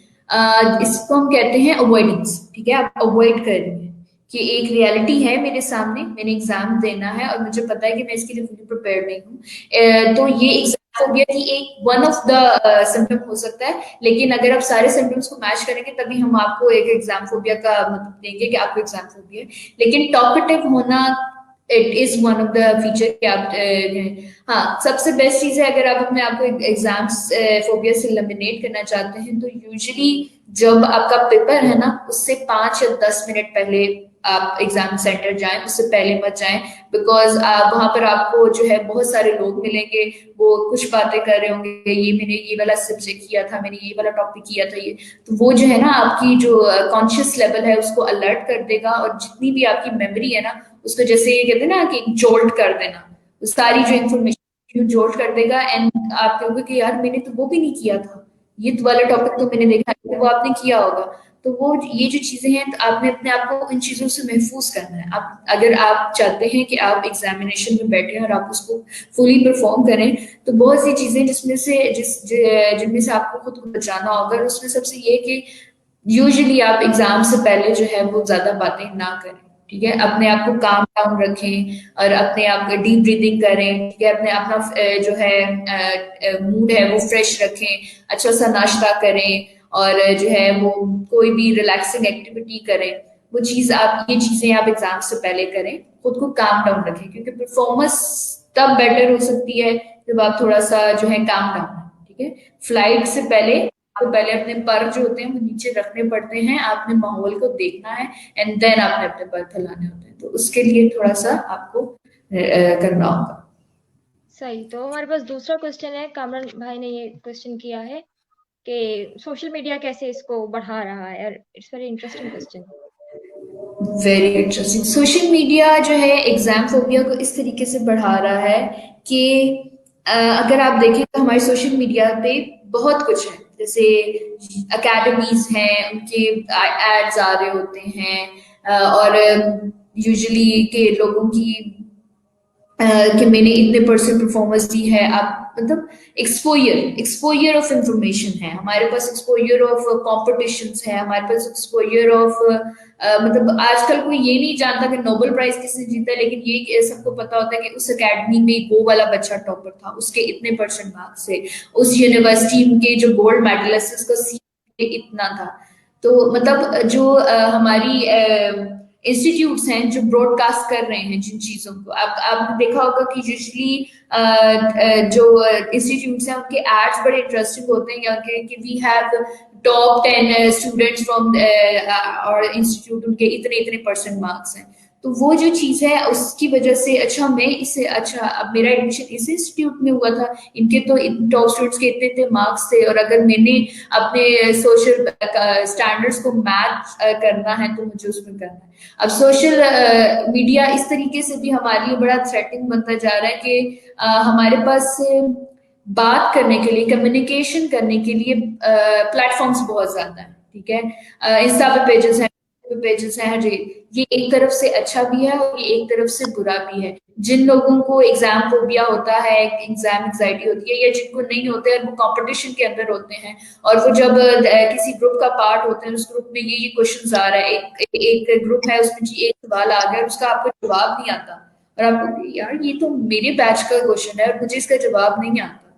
इसको हम कहते हैं अवॉइडेंस, ठीक है। आप अवॉइड कर रही हैं कि एक रियलिटी है मेरे सामने, मैंने एग्जाम देना है और मुझे पता है कि मैं इसके लिए फुली प्रिपेयर नहीं हूँ। तो ये एग्जाम फोबिया की एक वन ऑफ द सिम्टम हो सकता है। लेकिन अगर आप सारे सिम्टम्स को मैच करेंगे तभी हम आपको एक एग्जाम फोबिया का मतलब देंगे कि आपको एग्जाम फोबिया है। लेकिन टॉकेटिव होना it is one of the feature कि आप हाँ, सबसे बेस्ट चीज है अगर आप अपने आप को एग्जाम्स फोबिया से एलिमिनेट करना चाहते हैं, तो यूजुअली जब आपका पेपर है ना, उससे 5 या 10 मिनट पहले आप एग्जाम सेंटर जाएं, उससे पहले मत जाएं। बिकॉज वहां पर आपको जो है बहुत सारे लोग मिलेंगे, वो कुछ बातें कर रहे होंगे, ये मैंने ये वाला सब्जेक्ट किया था, मैंने ये वाला टॉपिक किया था, ये तो वो जो है ना आपकी जो कॉन्शियस लेवल है उसको अलर्ट कर देगा। और जितनी भी आपकी मेमोरी है ना, उसको जैसे ये कहते हैं ना कि जोल्ट कर देना, सारी जो इन्फॉर्मेशन जोल्ट कर देगा। एंड आप कहोगे कि यार मैंने तो वो भी नहीं किया था, ये वाला टॉपिक तो मैंने देखा है, तो वो आपने किया होगा। तो वो ये जो चीजें हैं, तो आपने अपने आप को इन चीजों से महफूज करना है। आप अगर आप चाहते हैं कि आप एग्जामिनेशन में बैठे और आप उसको फुली परफॉर्म करें, तो बहुत सी चीजें जिनमें से आपको खुद को बचाना होगा। उसमें सबसे ये कि यूजुअली आप एग्जाम से पहले जो है वो ज्यादा बातें ना करें, ठीक है। अपने आप को काम डाउन रखें और अपने आप डीप ब्रीदिंग करें, ठीक है। अपना जो है मूड है वो फ्रेश रखें, अच्छा सा नाश्ता करें और जो है वो कोई भी रिलैक्सिंग एक्टिविटी करें। ये चीजें आप एग्जाम से पहले करें, खुद को काम डाउन रखें, क्योंकि परफॉर्मेंस तब बेटर हो सकती है जब आप थोड़ा सा जो है काम डाउन है, ठीक है। फ्लाइट से पहले आपको पहले अपने पर जो होते हैं वो नीचे रखने पड़ते हैं, आपने माहौल को देखना है एंड देन आपने अपने पर फैलाने होते हैं। तो उसके लिए थोड़ा सा आपको करना होगा। सही, तो हमारे पास दूसरा क्वेश्चन है, कामरान भाई ने ये क्वेश्चन किया है कि सोशल मीडिया कैसे इसको बढ़ा रहा है, और it's very interesting question. Very interesting. Social media जो है एग्जाम फोबिया को इस तरीके से बढ़ा रहा है कि अगर आप देखें तो हमारे सोशल मीडिया पे बहुत कुछ है। जैसे अकेडमीज हैं, उनके एड्स आ रहे होते हैं और यूजुअली के लोगों की कि मैंने इतने परसेंट परफॉर्मेंस दी है। आप मतलब एक्सपोजर ऑफ इंफॉर्मेशन है हमारे पास, एक्सपोजर ऑफ कॉम्पिटिशंस है हमारे पास, एक्सपोजर ऑफ मतलब आजकल कोई ये नहीं जानता कि नोबेल प्राइज किसने जीता है, लेकिन ये सबको पता होता है कि उस एकेडमी में वो वाला बच्चा टॉपर था, उसके इतने परसेंट मार्क्स से, उस यूनिवर्सिटी के जो गोल्ड मेडलिस्ट उसका सी इतना था। तो मतलब जो हमारी इंस्टीट्यूट्स हैं जो ब्रॉडकास्ट कर रहे हैं जिन चीजों को, आपने देखा होगा कि यूजुअली जो इंस्टीट्यूट्स हैं उनके एड्स बड़े इंटरेस्टिंग होते हैं, या कि we have top 10 students from और इंस्टीट्यूट, उनके इतने इतने परसेंट मार्क्स हैं। तो वो जो चीज है उसकी वजह से अच्छा मैं इसे अच्छा अब मेरा एडमिशन इस इंस्टीट्यूट में हुआ था, इनके तो टॉप स्टूडेंट्स के इतने इतने मार्क्स थे, और अगर मैंने अपने सोशल स्टैंडर्ड्स को मैच करना है तो मुझे उसमें करना है। अब सोशल मीडिया इस तरीके से भी हमारे लिए बड़ा थ्रेटनिंग बनता जा रहा है कि हमारे पास बात करने के लिए, कम्युनिकेशन करने के लिए प्लेटफॉर्म्स बहुत ज्यादा है, ठीक है। इंस्टा पे पेजेस हैं, पेजेस हैं, ये एक तरफ से अच्छा भी है और ये एक तरफ से बुरा भी है। जिन लोगों को एग्जाम फोबिया होता है, एग्जाम एंजाइटी होती है, या जिनको नहीं होते हैं, वो कंपटीशन के अंदर होते हैं, और वो जब किसी ग्रुप का पार्ट होते हैं, उस ग्रुप में ये क्वेश्चंस आ रहा है, एक ग्रुप है उसमें जी एक सवाल आ गया और उसका आपको जवाब नहीं आता, और आपको यार ये तो मेरे बैच का क्वेश्चन है और मुझे इसका जवाब नहीं आता,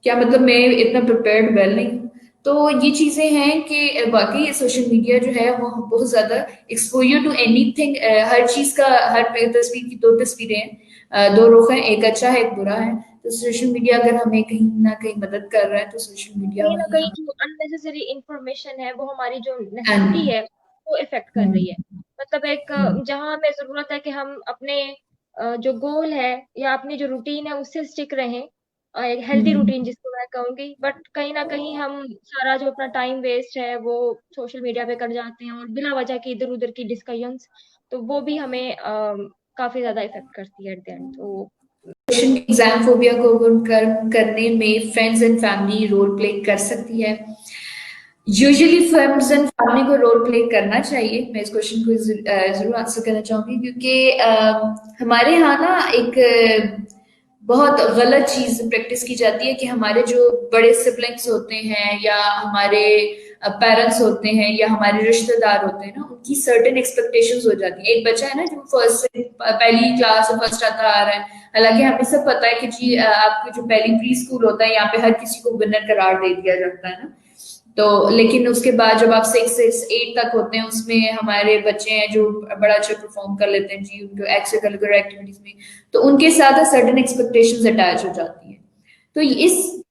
क्या मतलब मैं इतना प्रिपेयर्ड वेल नहीं हूँ। तो ये चीजें हैं कि बाकी सोशल मीडिया जो है वो बहुत ज्यादा एक्सपोजर टू एनीथिंग, हर चीज का, हर तस्वीर की दो तस्वीरें हैं, दो रुख हैं, एक अच्छा है एक बुरा है। तो सोशल मीडिया अगर हमें कहीं ना कहीं मदद कर रहा है तो सोशल मीडिया कहीं ना वही कहीं हम जो अननेसेसरी इंफॉर्मेशन है वो हमारी जो नेसेसिटी है वो इफेक्ट कर रही है। मतलब एक जहां हमें जरूरत है कि हम अपने जो गोल है या अपनी जो रूटीन है उससे स्टिक रहें, एक हेल्दी रूटीन जिसको मैं कहूंगी, बट कहीं ना कहीं हम सारा जो अपना टाइम वेस्ट है वो सोशल मीडिया पे कर जाते हैं और बिना वजह की इधर उधर की डिस्कशंस, तो वो भी हमें काफी ज्यादा इफेक्ट करती है एट द एंड। तो एग्जाम फोबिया को करने में friends and family role play कर सकती है। यूजुअली फ्रेंड्स एंड फैमिली को रोल प्ले करना चाहिए। मैं इस क्वेश्चन को जरूर आंसर करना चाहूंगी, क्योंकि हमारे यहाँ ना एक बहुत गलत चीज प्रैक्टिस की जाती है कि हमारे जो बड़े सिबलिंग्स होते हैं या हमारे पेरेंट्स होते हैं या हमारे रिश्तेदार होते हैं ना, उनकी सर्टेन एक्सपेक्टेशंस हो जाती है। एक बच्चा है ना जो फर्स्ट से पहली क्लास से फर्स्ट आता आ रहा है, हालांकि हमें सब पता है कि जी आपके जो पहली प्री स्कूल होता है यहाँ पे हर किसी को विनर करार दे दिया जाता है ना। तो लेकिन उसके बाद जब आप 6 से 8 तक होते हैं, उसमें हमारे बच्चे हैं जो बड़ा अच्छा परफॉर्म कर लेते हैं जी उनको एक्स्ट्रा करिकुलर एक्टिविटीज में, तो उनके साथ सर्टेन एक्सपेक्टेशंस अटैच हो जाती है। तो इस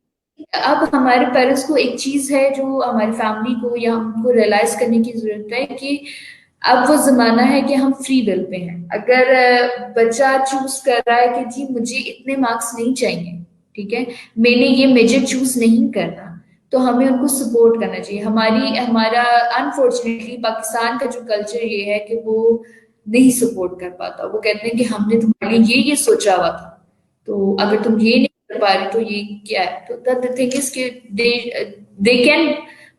अब हमारे पेरेंट्स को एक चीज है जो हमारी फैमिली को या हमको रियलाइज करने की जरूरत है कि अब वो जमाना है कि हम फ्री विल पे हैं। अगर बच्चा चूज कर रहा है कि जी मुझे इतने मार्क्स नहीं चाहिए, ठीक है, मैंने ये मेजर चूज नहीं करना, तो हमें उनको सपोर्ट करना चाहिए। हमारा अनफॉर्चुनेटली पाकिस्तान का जो कल्चर ये है कि वो नहीं सपोर्ट कर पाता। वो कहते हैं कि हमने तुम्हारे लिए ये सोचा हुआ था, तो अगर तुम ये नहीं कर पा रहे तो ये क्या है। तो द थिंग इज कि they can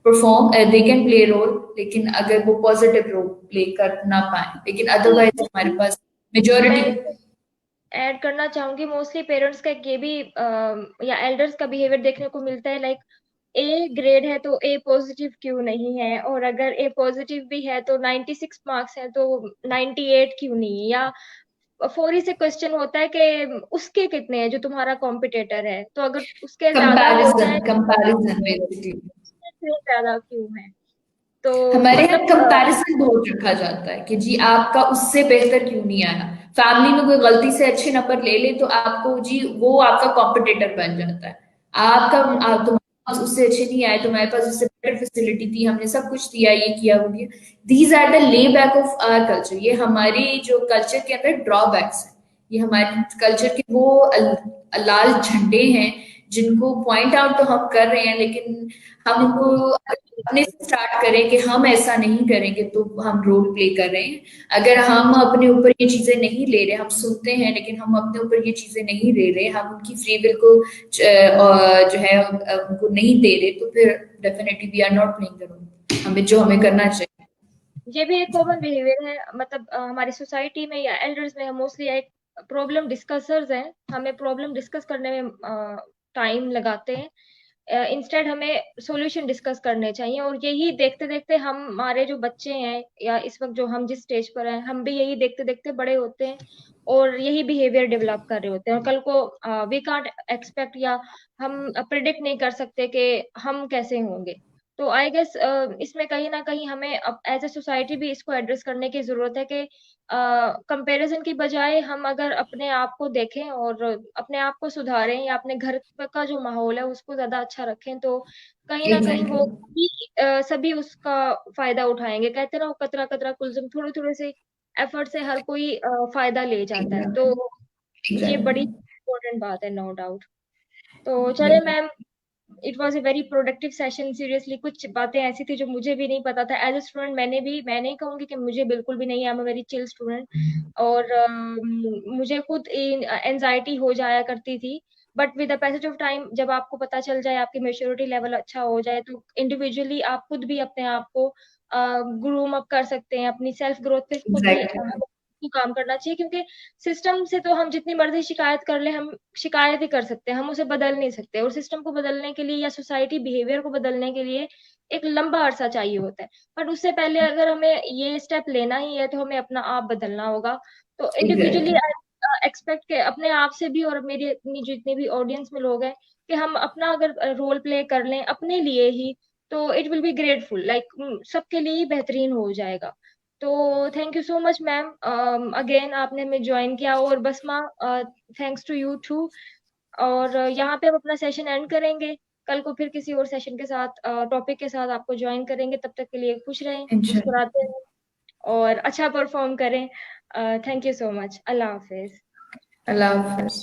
perform, they can play role, लेकिन अगर वो पॉजिटिव रोल प्ले कर ना पाए, लेकिन अदरवाइज हमारे पास मैं मेजोरिटी। ऐड करना चाहूंगी, मोस्टली पेरेंट्स का एक ये भी या एल्डर्स का बिहेवियर देखने को मिलता है, लाइक ए ग्रेड है तो ए पॉजिटिव क्यों नहीं है, और अगर ए पॉजिटिव भी है तो 96 मार्क्स है तो 98 क्यों नहीं, या फोरी से क्वेश्चन होता है कि उसके कितने हैं जो तुम्हारा कॉम्पिटिटर है, तो अगर उसके ज्यादा हो कंपैरिजन जाए कंपैरिजन तो बेसिकली उससे ज्यादा क्यों है। तो हमारे यहाँ मतलब कंपैरिजन बहुत रखा जाता है कि जी आपका उससे बेहतर क्यों नहीं आया। फैमिली में कोई गलती से अच्छे नंबर ले ले तो आपको जी वो आपका कॉम्पिटिटर बन जाता है। तुम्हारे पास उससे अच्छे नहीं आए, तुम्हारे पास उससे बेटर फैसिलिटी थी, हमने सब कुछ दिया, ये किया वो किया। These are the lay back of our culture. ये हमारी जो कल्चर के अंदर ड्रॉबैक्स है, ये हमारे कल्चर के वो लाल झंडे हैं जिनको पॉइंट आउट तो हम कर रहे हैं, लेकिन हम उनको अपने से स्टार्ट करें कि हम ऐसा नहीं करेंगे तो हम रोल प्ले कर रहे हैं। अगर हम अपने ऊपर ये चीजें नहीं ले रहे, हम सुनते हैं लेकिन हम अपने ऊपर ये चीजें नहीं ले रहे, हम उनकी फ्री विल को जो है उनको नहीं दे रहे, तो फिर definitely we are not playing the role हमें जो हमें करना चाहिए। ये भी एक कॉमन बिहेवियर है, मतलब हमारी सोसाइटी में या एल्डर्स में हम मोस्टली एक प्रॉब्लम डिस्कसर्स हैं, हमें प्रॉब्लम डिस्कस करने में टाइम लगाते हैं, इंस्टेड हमें सॉल्यूशन डिस्कस करने चाहिए। और यही देखते देखते हम हमारे जो बच्चे हैं या इस वक्त जो हम जिस स्टेज पर हैं, हम भी यही देखते देखते बड़े होते हैं और यही बिहेवियर डेवलप कर रहे होते हैं, और कल को वी कांट एक्सपेक्ट या हम प्रिडिक्ट नहीं कर सकते कि हम कैसे होंगे। तो आई गेस इसमें कहीं ना कहीं हमें एज ए सोसाइटी भी इसको एड्रेस करने की जरूरत है कि कंपैरिजन की बजाय हम अगर अपने आप को देखें और अपने आप को सुधारें या अपने घर का जो माहौल है उसको ज्यादा अच्छा रखें, तो कहीं ना कहीं एग्जैक्टली वो भी सभी उसका फायदा उठाएंगे। कहते हैं ना, वो कतरा कतरा कुलजुम, थोड़े थोड़े से एफर्ट से हर कोई फायदा ले जाता है। तो ये बड़ी एग्जैक्टली इम्पोर्टेंट बात है, नो डाउट। तो चले ma'am, it was a very productive session. Seriously कुछ बातें ऐसी थी जो मुझे भी नहीं पता था एज ए स्टूडेंट। मैं नहीं कहूंगी कि मुझे बिल्कुल भी नहीं, I am a very chill student, और मुझे खुद एनजाइटी हो जाया करती थी। But with the passage of time, जब आपको पता चल जाए, आपकी मेच्योरिटी लेवल अच्छा हो जाए, तो इंडिविजुअली आप खुद भी अपने आप को ग्रूम अप कर सकते हैं, अपनी सेल्फ ग्रोथ पे खुद भी Exactly. हमें काम करना चाहिए, क्योंकि सिस्टम से तो हम जितनी मर्जी शिकायत कर ले, हम शिकायत ही कर सकते हैं, हम उसे बदल नहीं सकते। और सिस्टम को बदलने के लिए या सोसाइटी बिहेवियर को बदलने के लिए एक लंबा अरसा चाहिए होता है। बट उससे पहले अगर हमें ये स्टेप लेना ही है तो हमें अपना आप बदलना होगा। तो इंडिविजुअली Exactly. एक्सपेक्ट के अपने आप से भी, और मेरी अपनी जितने भी ऑडियंस में लोग हैं, कि हम अपना अगर रोल प्ले कर लें अपने लिए ही, तो it will be grateful, like सबके लिए ही बेहतरीन हो जाएगा। तो thank you so much ma'am, again आपने हमें ज्वाइन किया। और बसमा, थैंक्स टू यू टू। और यहाँ पे हम अपना सेशन एंड करेंगे। कल को फिर किसी और सेशन के साथ, टॉपिक के साथ आपको ज्वाइन करेंगे। तब तक के लिए खुश रहें, Inshallah. मुस्कुराते रहें और अच्छा परफॉर्म करें। Thank you so much. Allah Hafiz. Allah Hafiz.